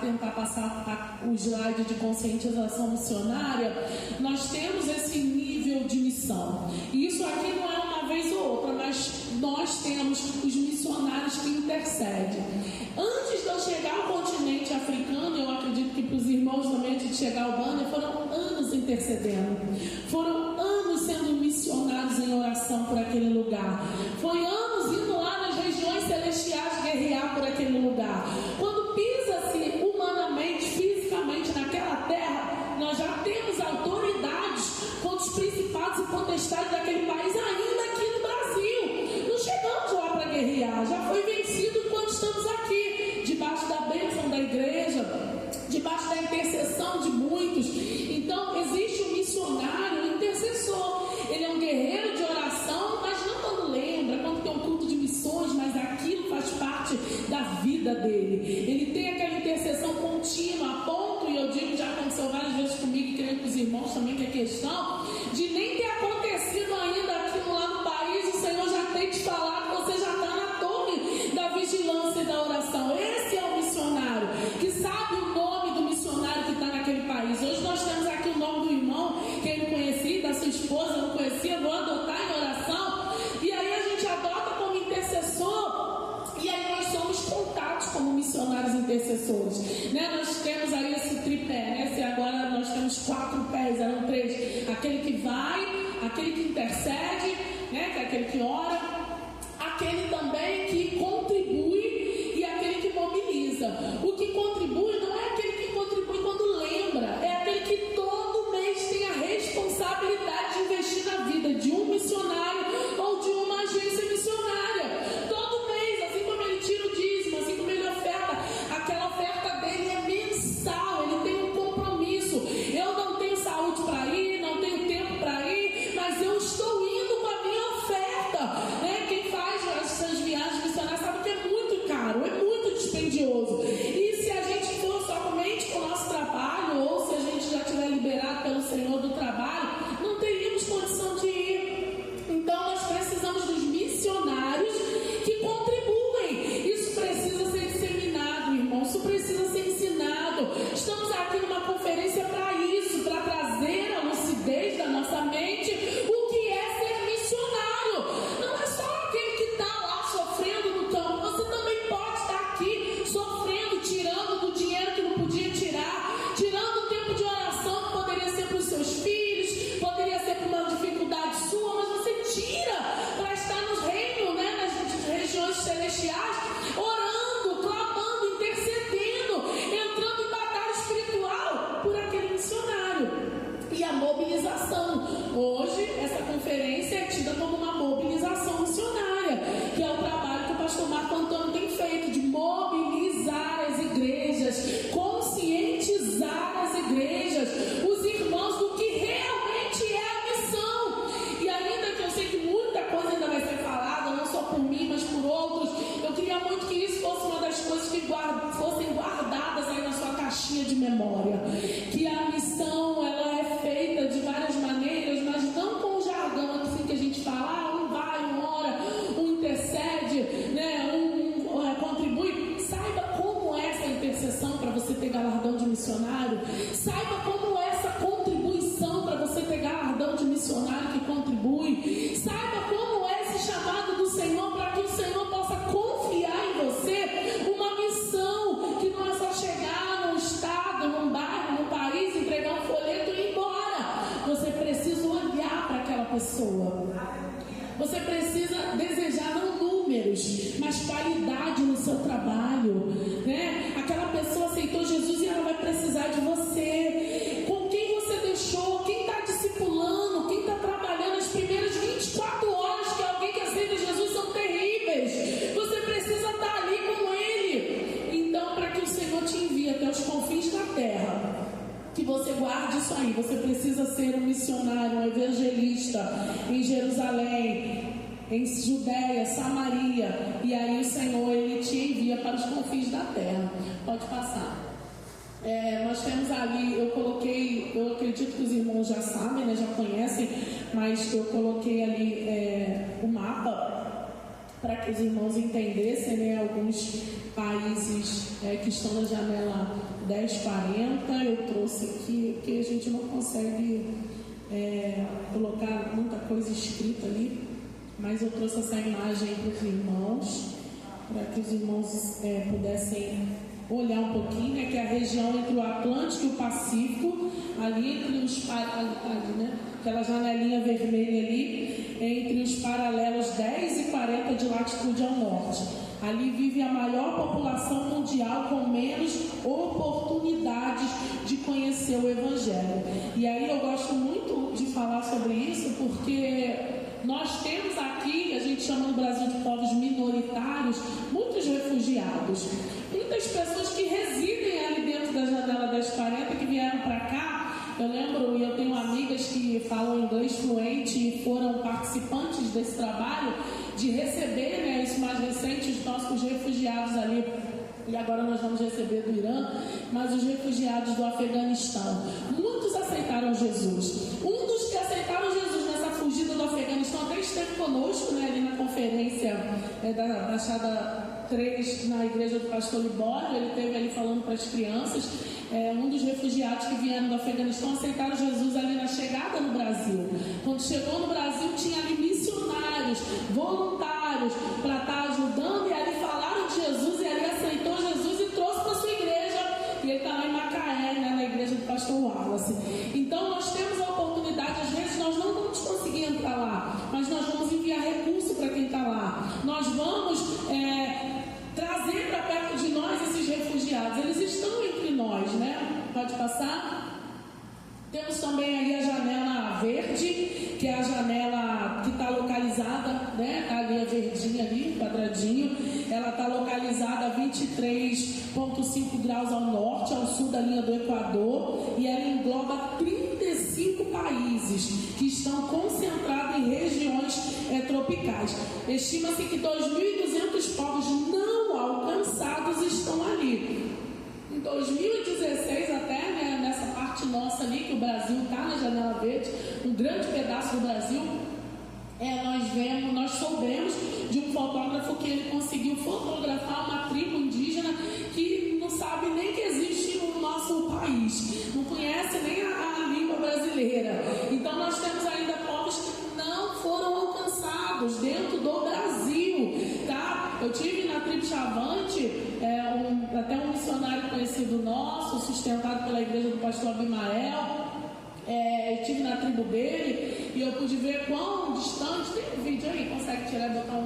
tentar passar o slide de conscientização missionária, nós temos esse nível de missão. E isso aqui não é uma vez ou outra, mas nós temos os missionários que intercedem. Antes de eu chegar ao continente africano, eu acredito que para os irmãos também, antes de chegar ao banner, foram anos intercedendo. Foram anos sendo missionários em oração por aquele lugar. Foi anos indo lá nas regiões celestiais guerrear por aquele lugar. Quando pisa-se humanamente, fisicamente naquela terra, nós já temos autoridades contra os principados e potestades daquele país, ainda aqui no Brasil. Não chegamos lá para guerrear, já foi vencido enquanto estamos aqui, debaixo da bênção da igreja, debaixo da intercessão de muitos. Então existe um missionário, um intercessor. Ele é um guerreiro de oração, mas não quando lembra, quando tem um culto de missões, mas aquilo faz parte da vida dele. Ele tem aquela intercessão contínua, a ponto, e eu digo, já aconteceu várias vezes comigo, e creio com os irmãos também, que é questão de nem ter acontecido ainda aquilo lá no país, o Senhor já tem te falado, você já está na torre da vigilância e da oração. Esse é o missionário, que sabe o nome do missionário que está naquele país. Hoje nós temos aqui o nome do irmão, que eu não conhecia, da sua esposa, eu não conhecia, vou adotar em oração, e aí a gente adota como intercessor, e aí nós somos contados como missionários intercessores, né? Nós temos aí esse tripé, né? Se agora nós temos 4 pés, eram 3, aquele que vai, aquele que intercede, né? Que é aquele que ora, aquele também que contribui e aquele que mobiliza. O que contribui não é aquele que contribui quando lembra, é aquele que todo mês tem a responsabilidade de investir na vida de um missionário ou de uma agência missionária. Todo mês, assim como ele tira o dízimo, assim como ele oferta, aquela oferta dele é mensal, ele tem um compromisso. Eu não tenho saúde para ir, não tenho tempo para ir, mas eu estou indo com a minha oferta, né? Quem faz essas viagens missionárias sabe que é muito caro, é muito dispendioso. E se a gente for somente com o nosso trabalho, ou se a gente já tiver liberado pelo Senhor do trabalho, não teríamos condição de ir. Então nós precisamos dos missionários que contribuem. Isso precisa ser disseminado, irmão, isso precisa ser ensinado. Estamos aqui numa conferência para isso, para trazer a lucidez da nossa mente o que é ser missionário. Não é só aquele que está lá sofrendo no campo, você também pode estar aqui sofrendo, tirando do dinheiro que não podia tirar, tirando o tempo de oração que poderia ser para os seus filhos, poderia ser para uma dificuldade sua, mas você tira para estar nos reinos, né, nas regiões celestiais, orando, clamando, intercedendo, entrando em batalha espiritual por aquele missionário. E a mobilização, hoje essa conferência é tida como uma mobilização missionária, que é o trabalho que o pastor Marco Antônio tem feito, de mobilizar as igrejas, conscientizar as igrejas, os irmãos do que realmente é a missão. E ainda que eu sei que muita coisa ainda vai ser falada, não só por mim, mas por outros, eu queria muito que isso fosse uma das coisas que fossem guardadas aí na sua caixinha de memória, que a missão ela é feita de várias maneiras, mas não com jargão assim que a contribui. Saiba como é esse chamado do Senhor, para que o Senhor possa confiar em você uma missão que não é só chegar num estado, num bairro, num país, entregar um folheto e ir embora. Você precisa olhar para aquela pessoa. Você precisa desejar não números, mas qualidade no seu trabalho, né? Aquela pessoa aceitou Jesus e ela vai precisar de você. Com quem você deixou, quem está discipulando, quem está trabalhando, as primeiras 24 horas que alguém que aceita Jesus são terríveis. Você precisa estar ali com Ele. Então, para que o Senhor te envie até os confins da terra, que você guarde isso aí. Você precisa ser um missionário, um evangelista em Jerusalém, em Judéia, Samaria, e aí o Senhor, Ele te envia para os confins da terra. Pode passar. Nós temos ali, eu coloquei, eu acredito que os irmãos já sabem, né, já conhecem, mas eu coloquei ali o mapa para que os irmãos entendessem, né, alguns países que estão na janela 1040. Eu trouxe aqui, porque a gente não consegue colocar muita coisa escrita ali, mas eu trouxe essa imagem para os irmãos, para que os irmãos pudessem olhar um pouquinho, né, que é a região entre o Atlântico e o Pacífico, ali entre os né, aquela janelinha vermelha ali, entre os paralelos 10 e 40 de latitude ao norte. Ali vive a maior população mundial com menos oportunidades de conhecer o Evangelho. E aí eu gosto muito de falar sobre isso, porque nós temos aqui, a gente chama no Brasil de povos minoritários, muitos refugiados, muitas pessoas que residem ali dentro da janela 1040, que vieram para cá. Eu lembro, e eu tenho amigas que falam inglês fluente e foram participantes desse trabalho de receber, né, isso mais recente, os nossos refugiados ali, e agora nós vamos receber do Irã, mas os refugiados do Afeganistão. Muitos aceitaram Jesus. Um dos que aceitaram Jesus nessa fugida do Afeganistão até esteve conosco, né, ali na conferência da Baixada 3, na igreja do pastor Libório. Ele esteve ali falando para as crianças. Um dos refugiados que vieram do Afeganistão aceitaram Jesus ali na chegada no Brasil. Quando chegou no Brasil, tinha ali missionários, voluntários para estar ajudando, e ali falaram de Jesus, e ali aceitou Jesus e trouxe para a sua igreja. E ele está lá em Macaé, né, na igreja do pastor Wallace. Então nós temos a oportunidade, às vezes nós não vamos conseguir entrar lá, mas nós vamos enviar recurso para quem está lá. Nós vamos trazer para perto de nós esses refugiados. Eles estão entre nós, né? Pode passar. Temos também aí a janela verde, que é a janela que está localizada, né? Está ali a verdinha ali, quadradinho. Ela está localizada a 23,5 graus ao norte, ao sul da linha do Equador, e ela engloba 35 países que estão concentrados em regiões tropicais. Estima-se que 2.200 povos não alcançados estão ali. Em 2016 até, né, nessa parte nossa ali, que o Brasil está na janela verde, um grande pedaço do Brasil, nós soubemos de um fotógrafo que ele conseguiu fotografar uma tribo indígena que não sabe nem que existe no nosso país, não conhece nem a língua brasileira. Então nós temos ainda povos que não foram alcançados dentro do Brasil, tá? Eu tive na tribo Chavante, até um missionário conhecido nosso, sustentado pela igreja do pastor Abimael. Estive na tribo dele e eu pude ver quão distante. Tem um vídeo aí, consegue tirar e botar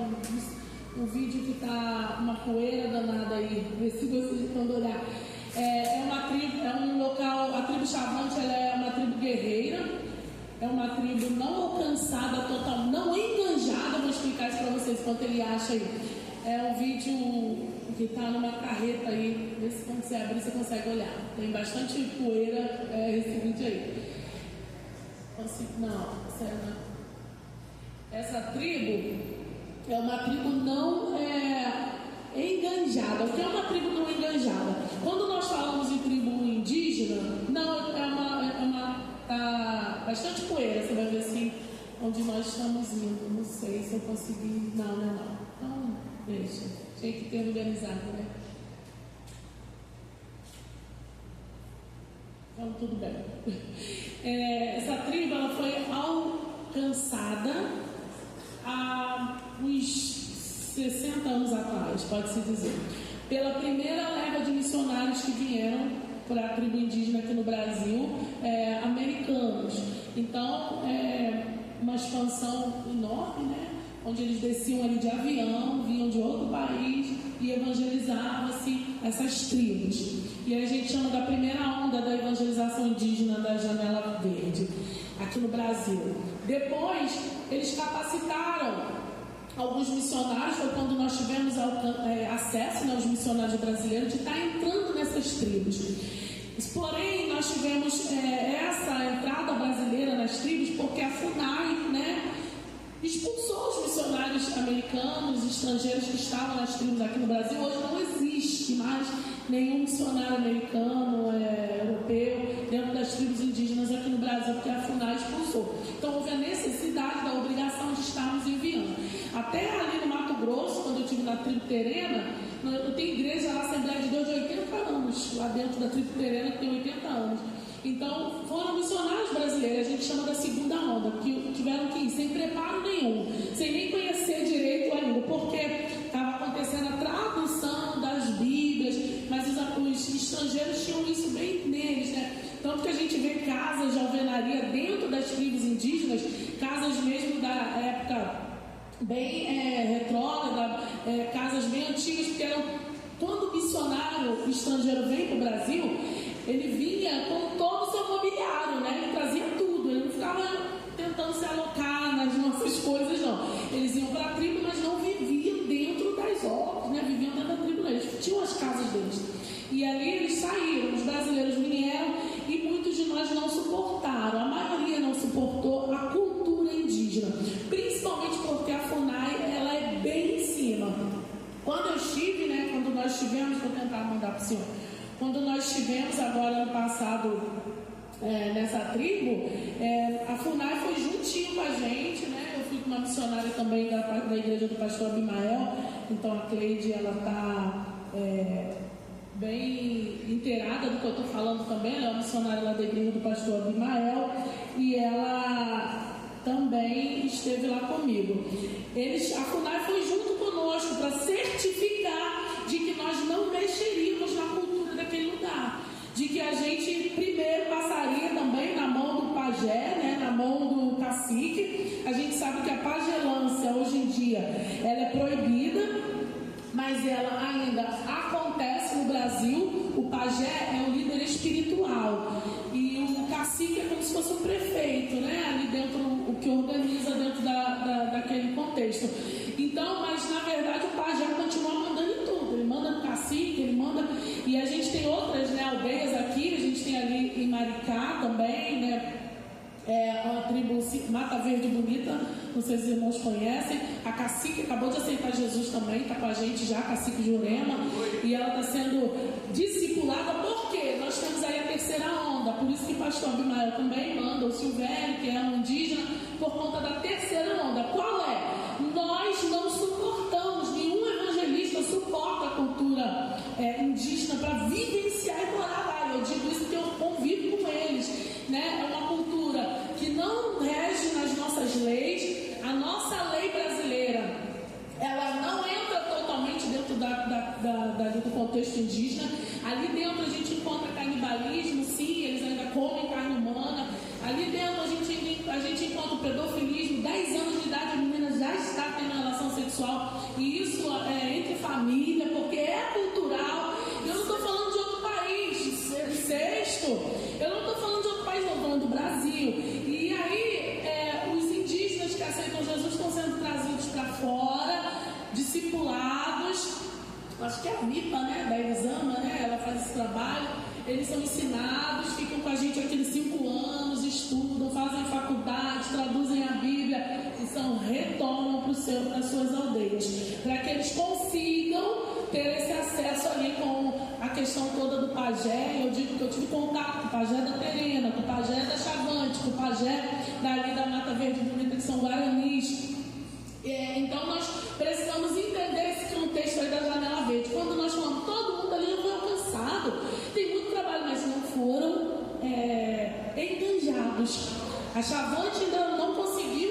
um vídeo que tá uma poeira danada aí, ver se vocês estão olhar. Uma tribo, um local, a tribo Chavante, ela é uma tribo guerreira, é uma tribo não alcançada total, não enganjada. Vou explicar isso para vocês enquanto ele acha aí. É um vídeo que está numa carreta aí, vê se quando você abrir você consegue olhar. Tem bastante poeira esse vídeo aí. Essa tribo é uma tribo não enganjada. O que é uma tribo não enganjada? Quando nós falamos de tribo indígena, não, tá bastante poeira. Você vai ver assim onde nós estamos indo. Não sei se eu consegui. Não. Então, deixa. Tinha que ter organizado, né? Então, tudo bem. Essa tribo, ela foi cansada há uns 60 anos atrás, pode-se dizer, pela primeira leva de missionários que vieram para a tribo indígena aqui no Brasil, americanos. Então, uma expansão enorme, né? Onde eles desciam ali de avião, vinham de outro país e evangelizava-se essas tribos. E a gente chama da primeira onda da evangelização indígena da Janela Verde, aqui no Brasil. Depois, eles capacitaram alguns missionários, foi quando nós tivemos acesso, né, aos missionários brasileiros, de estar entrando nessas tribos. Porém, nós tivemos essa entrada brasileira nas tribos porque a FUNAI, né, expulsou os missionários americanos, estrangeiros que estavam nas tribos aqui no Brasil. Hoje não existe mais nenhum missionário americano, europeu, dentro das tribos indígenas aqui no Brasil, porque a FUNAI expulsou. Então houve a necessidade da obrigação de estarmos enviando. Até ali no Mato Grosso, quando eu estive na tribo Terena, eu tenho igreja lá, Assembleia de Deus, de 80 anos, lá dentro da tribo Terena, que tem 80 anos. Então, foram missionários brasileiros, a gente chama da segunda onda, que tiveram que ir sem preparo nenhum, sem nem conhecer direito a língua, porque estava acontecendo a tradução das Bíblias, mas os estrangeiros tinham isso bem neles, né? Tanto que a gente vê casas de alvenaria dentro das tribos indígenas, casas mesmo da época bem retrógrada, casas bem antigas, porque eram, quando o missionário estrangeiro vem para o Brasil, ele vinha com todo o seu mobiliário, né? Ele trazia tudo, ele não ficava tentando se alocar nas nossas coisas, não. Eles iam para a tribo, mas não viviam dentro das obras, né? Viviam dentro da tribo, eles tinham as casas deles. E ali eles saíram, os brasileiros vieram e muitos de nós não suportaram, a maioria não suportou a cultura indígena, principalmente porque a FUNAI, ela é bem em cima. Quando eu estive, né? Quando nós estivemos, vou tentar mandar para o senhor. Quando nós estivemos agora ano passado nessa tribo, a FUNAI foi juntinho com a gente, né? Eu fui com uma missionária também da igreja do pastor Abimael, então a Cleide, ela está bem inteirada do que eu estou falando também, ela é uma missionária lá da igreja do pastor Abimael, e ela também esteve lá comigo. A FUNAI foi junto conosco para certificar de que nós não mexeríamos na cultura daquele lugar, de que a gente primeiro passaria também na mão do pajé, né, na mão do cacique. A gente sabe que a pagelância hoje em dia ela é proibida, mas ela ainda acontece no Brasil. O pajé é o líder espiritual e o cacique é como se fosse um prefeito, né, ali dentro, o que organiza dentro daquele contexto. Então, mas na verdade o pajé continua mandando em tudo, ele manda no cacique, ele manda, e a gente tem outras, né, aldeias aqui, a gente tem ali em Maricá também, né, a tribo Mata Verde Bonita, não sei se os irmãos conhecem, a cacique acabou de aceitar Jesus também, está com a gente já, a cacique Jurema, e ela está sendo discipulada, porque nós temos aí a terceira onda, por isso que o pastor Abimael também manda o Silvério, que é um indígena, por conta da terceira onda. Qual é? Nós não suportamos, nenhum evangelista suporta a cultura indígena para vivenciar e morar lá. Eu digo isso porque eu convivo com eles, né? É uma cultura que não rege nas nossas leis. A nossa lei brasileira, ela não entra totalmente dentro do contexto indígena. Ali dentro a gente encontra canibalismo, sim, eles ainda comem carne humana. Ali dentro a gente encontra o pedofilismo. 10 anos de idade a menina já está tendo relação sexual, e isso é entre família, porque é cultural. Eu não estou falando de outro país, sexto, eu não estou falando de outro país, não, estou falando do Brasil. E aí os indígenas que aceitam Jesus estão sendo trazidos para fora, discipulados. Acho que é a MIPA, né, da Elisama, né, ela faz esse trabalho. Eles são ensinados, ficam com a gente aqueles 5 anos, estudam, fazem faculdade, traduzem a Bíblia e retornam para as suas aldeias, para que eles consigam ter esse acesso ali com a questão toda do pajé. Eu digo que eu tive contato com o pajé da Terena, com o pajé da Chavante, com o pajé dali da Mata Verde Bonita, que são guaranis. Então nós precisamos entender esse contexto aí da Janela Verde. Quando nós falamos, todo mundo ali não foi alcançado, tem muito trabalho, mas não foram enganjados. A Chavante ainda não conseguiu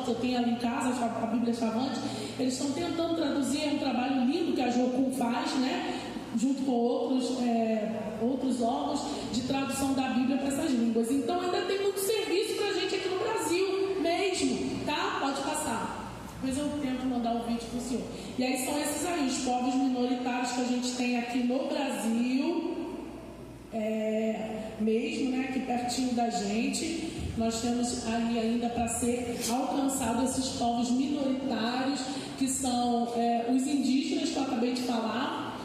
Chavante, eu tenho ali em casa a Bíblia Chavante, eles estão tentando traduzir, é um trabalho lindo que a Jocum faz, né? Junto com outros órgãos de tradução da Bíblia para essas línguas. Então ainda tem muito serviço para a gente aqui no Brasil mesmo, tá? Pode passar. Depois eu tento mandar o vídeo para o senhor. E aí são esses aí, os povos minoritários que a gente tem aqui no Brasil, mesmo, né? Aqui pertinho da gente. Nós temos ali ainda para ser alcançado esses povos minoritários, que são os indígenas que eu acabei de falar,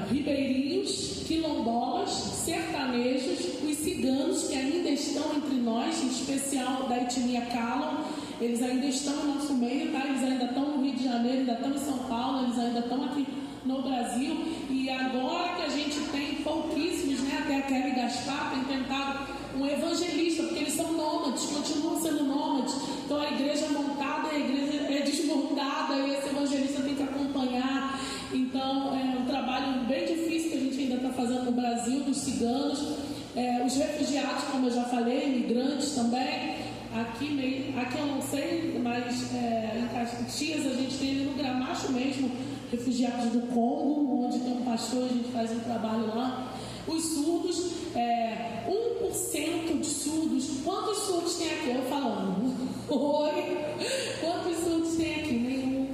ribeirinhos, quilombolas, sertanejos, os ciganos que ainda estão entre nós, em especial da etnia Kalam, eles ainda estão no nosso meio, tá? Eles ainda estão no Rio de Janeiro, ainda estão em São Paulo, eles ainda estão aqui no Brasil, e agora que a gente tem pouquíssimos, né? Até a Kelly Gaspar tem tentado um evangelista, porque eles são nômades, continuam sendo nômades. Então a igreja é montada, a igreja é desmontada, e esse evangelista tem que acompanhar. Então é um trabalho bem difícil que a gente ainda está fazendo no Brasil, dos ciganos, os refugiados, como eu já falei, imigrantes também. Aqui eu não sei, mas em Caxias a gente tem ali no Gramacho mesmo, refugiados do Congo, onde tem um pastor, a gente faz um trabalho lá. Os surdos, 1% de surdos. Quantos surdos tem aqui? Eu falando. Oi? Quantos surdos tem aqui? Nenhum.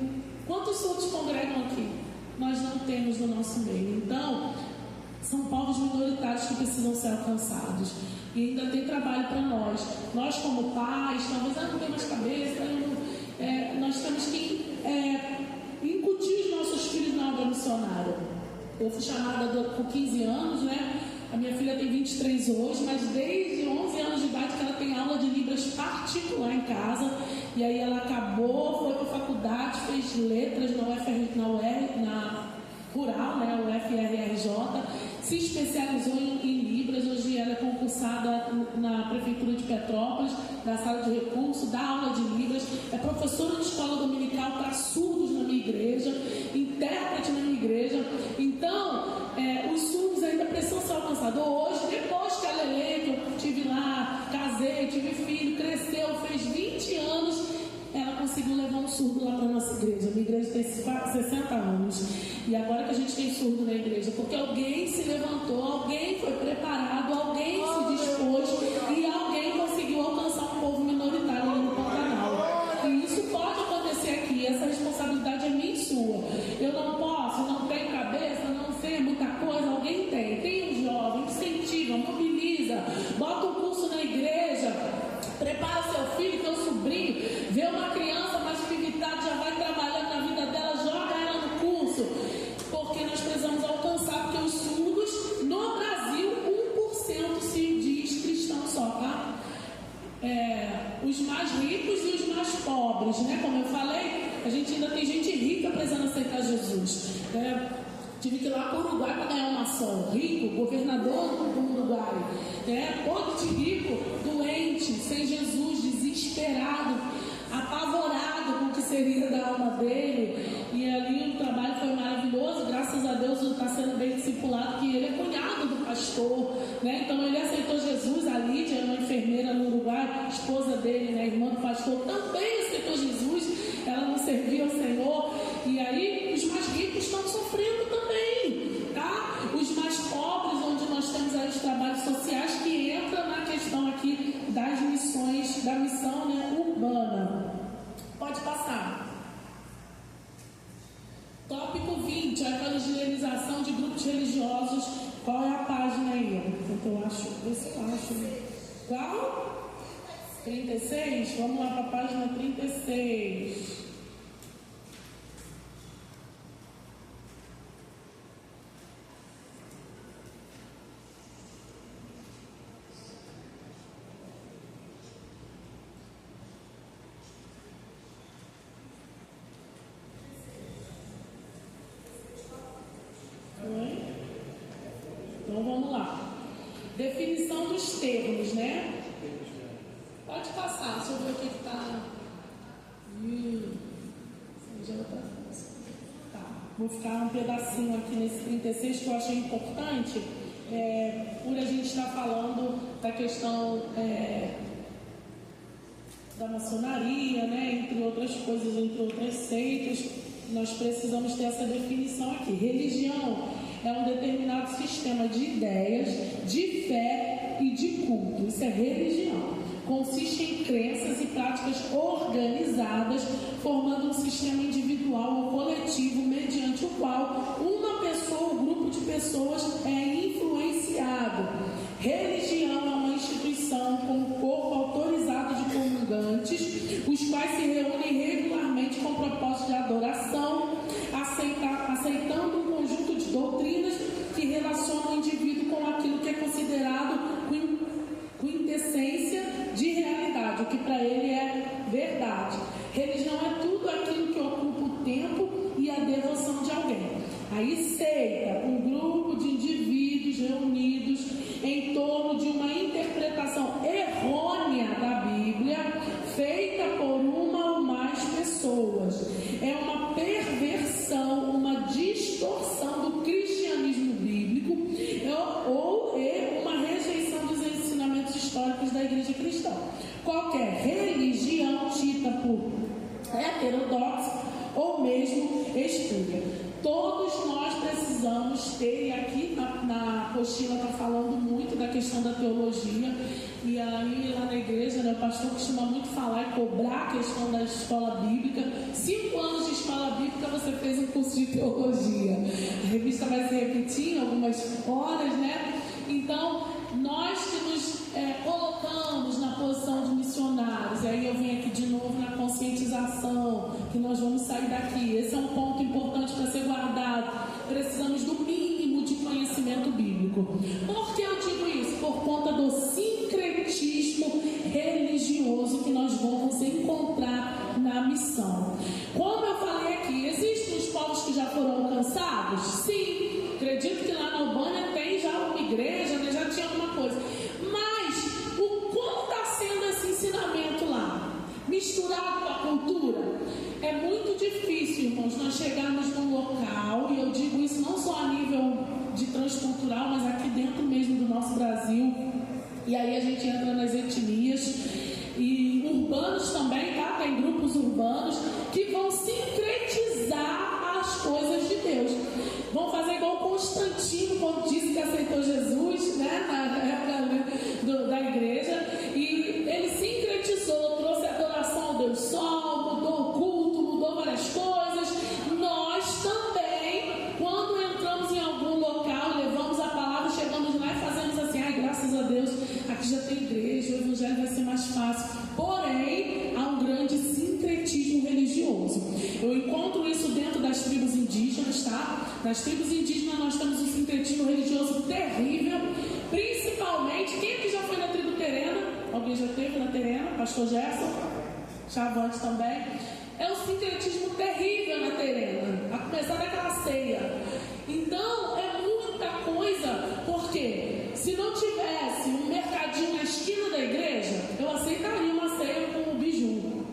Quantos surdos congregam aqui? Nós não temos no nosso meio. Então, são povos minoritários que precisam ser alcançados. E ainda tem trabalho para nós. Nós, como pais, talvez não tenha mais cabeça, nós temos que incutir os nossos filhos na obra missionária. Eu fui chamada com 15 anos, né? A minha filha tem 23 hoje, mas desde 11 anos de idade que ela tem aula de Libras particular em casa. E aí ela acabou, foi para a faculdade, fez letras na Rural, né? O FRRJ, se especializou em Libras. Hoje ela é concursada na Prefeitura de Petrópolis, na sala de recursos, dá aula de Libras, é professora de escola dominical para surdos na minha igreja, intérprete na minha igreja. Então, os surdos ainda precisam ser alcançados. Hoje, depois que a Lelê, que eu tive lá, casei, tive filho, cresceu, fez 20 anos, ela conseguiu levar um surdo lá para a nossa igreja. A minha igreja tem 60 anos. E agora que a gente tem surdo na igreja, porque alguém se levantou, alguém foi preparado, alguém se dispôs e alguém conseguiu alcançar um povo minoritário ali no Pantanal. E isso pode acontecer aqui. Essa responsabilidade é minha e sua. Eu não posso, não tenho cabeça, não sei muita coisa. Alguém tem. Tem um jovem, incentiva, mobiliza, bota um curso na igreja, prepara seu filho, teu sobrinho, vê uma criança mais pivitada, já vai trabalhando na vida dela, joga ela no curso, porque nós precisamos alcançar, porque os surdos, no Brasil, 1% se diz cristão só, tá? Os mais ricos e os mais pobres, né? Como eu falei, a gente ainda tem gente rica precisando aceitar Jesus. Tive que ir lá para o Uruguai para ganhar uma ação. Rico, governador do Uruguai, podre de rico, doente, sem Jesus, desesperado, apavorado com o que seria da alma dele. E ali o trabalho foi maravilhoso, graças a Deus está sendo bem discipulado, que ele é cunhado do pastor, né? Então ele aceitou Jesus. A Lídia, uma enfermeira no Uruguai, esposa dele, né? Irmã do pastor, também aceitou Jesus. Ela não servia ao Senhor. E aí os mais ricos estão sofrendo também, tá? Os mais pobres, onde nós temos aí os trabalhos sociais, que entra na questão aqui das missões, da missão, né, urbana. Pode passar. Tópico 20, a evangelização de grupos religiosos. Qual é a página aí? Eu acho, vê se eu acho. Qual? 36? Vamos lá para a página 36. Então vamos lá. Definição dos termos, né? Pode passar, deixa eu ver o que está. Tá. Vou ficar um pedacinho aqui nesse 36 que eu achei importante, por a gente estar falando da questão da maçonaria, né? Entre outras coisas, entre outras seitas. Nós precisamos ter essa definição aqui. Religião é um determinado sistema de ideias, de fé e de culto. Isso é religião. Consiste em crenças e práticas organizadas, formando um sistema individual ou coletivo, mediante o qual uma pessoa ou grupo de pessoas é influenciado. Religião é uma instituição com um corpo autorizado de comungantes, os quais se reúnem regularmente com propósito de adoração, aceitando um conjunto de doutrinas que relacionam o indivíduo com aquilo que é considerado quintessência de realidade, o que para ele é verdade. Religião é tudo aquilo que ocupa o tempo e a devoção de alguém. Aí seita, um grupo de indivíduos reunidos em torno de uma interpretação errônea da Bíblia, feita por uma ou mais pessoas. É uma perversão, uma distorção do cristianismo bíblico ou uma rejeição dos ensinamentos históricos da igreja cristã. Qualquer religião dita por heterodoxa ou mesmo espúria. Todos nós precisamos ter, e aqui na apostila está falando muito da questão da teologia, e aí lá na igreja, né, o pastor costuma muito falar e cobrar a questão da escola bíblica. 5 anos de escola bíblica você fez um curso de teologia. A revista vai se repetir em algumas horas, né? Então, nós que nos colocamos na posição de missionários, e aí eu venho aqui de novo na conscientização, que nós vamos sair daqui. Esse é um ponto importante para ser guardado. Precisamos do mínimo de conhecimento bíblico. Por que eu digo isso? Por conta do sincretismo religioso que nós vamos encontrar na missão. Como eu falei aqui, existem os povos que já foram alcançados? Sim, acredito que lá na Albânia tem já uma igreja, né? Já tinha alguma coisa. Mas como está sendo esse ensinamento lá? Misturado com a cultura? É muito difícil, irmãos, nós chegarmos num local, e eu digo isso não só a nível de transcultural, mas aqui dentro mesmo do nosso Brasil, e aí a gente entra nas etnias, e urbanos também, tá? Tem grupos urbanos que vão sincretizar as coisas de Deus. Vão fazer igual Constantino, quando disse que aceitou Jesus, né? Na época da igreja, e ele sincretizou, trouxe adoração ao Deus Sol, mudou o culto, mudou várias coisas. Nós também, quando entramos em algum local, levamos a palavra, chegamos lá e fazemos assim: ai, graças a Deus, aqui já tem igreja, o evangelho vai ser mais fácil. Porém, há um grande sincretismo religioso. Eu encontro isso dentro das tribos indígenas, tá? Nas tribos indígenas nós temos um sincretismo religioso terrível, principalmente, quem aqui já foi na tribo Terena? Alguém já teve na Terena? Pastor Gerson? Chavante também. É um sincretismo terrível na Terena, a começar daquela ceia. Então, é muita coisa, porque se não tivesse um mercadinho na esquina da igreja, eu aceitaria uma ceia com o biju.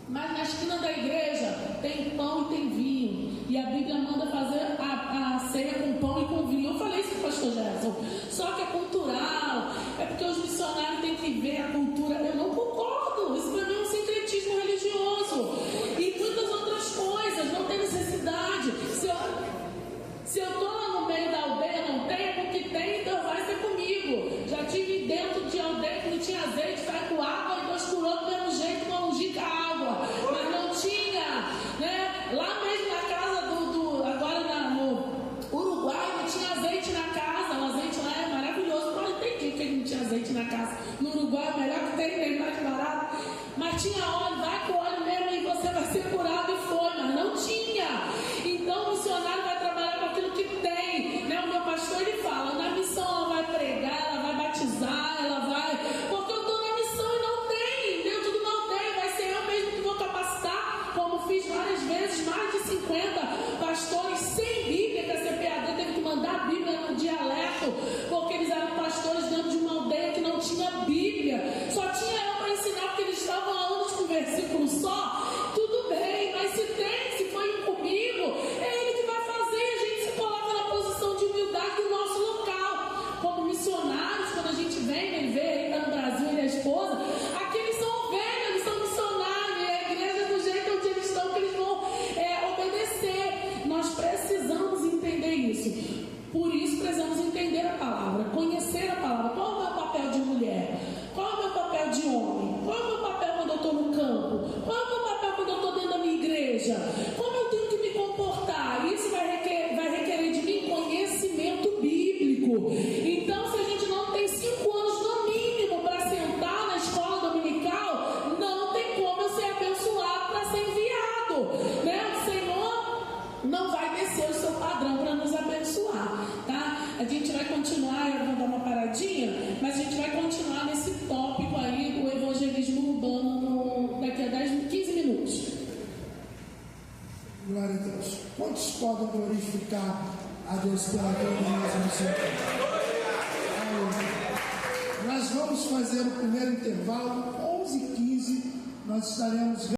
Mas na esquina da igreja tem pão e tem vinho, e a Bíblia manda fazer a ceia com pão e com vinho. Eu falei isso para o pastor Gerson. Só que é cultural, é porque os missionários têm que ver a cultura. Eu não concordo, isso para mim é um sincretismo religioso. E muitas outras coisas, não tem necessidade. Se eu estou lá no meio da aldeia, não tem, é porque tem, então vai ser comigo. Já tive dentro de aldeia que não tinha azeite, vai com água e misturou do mesmo jeito, não ungica a água. Mas não tinha, né? Lá mesmo na casa agora no Uruguai, não tinha azeite na casa. O azeite lá é maravilhoso. Não entendi porque não tinha azeite na casa. No Uruguai é melhor que tem mais barato. Mas tinha óleo, vai com óleo mesmo e você vai ser curado, e foi, mas não tinha. Então o missionário vai trabalhar com aquilo que tem, né? O meu pastor, ele fala, na missão ela vai pregar, ela vai batizar, ela vai... Porque eu estou na missão e não tem, dentro do não tem, vai ser eu mesmo que vou capacitar, como fiz várias vezes, mais de 50 pastores sem Bíblia, que a CPAD teve que mandar a Bíblia no dialeto, porque eles eram pastores dentro de uma aldeia que não tinha Bíblia, só tinha eu para ensinar, porque eles estavam há anos com versículo só, Quantos podem glorificar a Deus pela grandeza do seu Pai? Nós vamos fazer o primeiro intervalo, 11h15, nós estaremos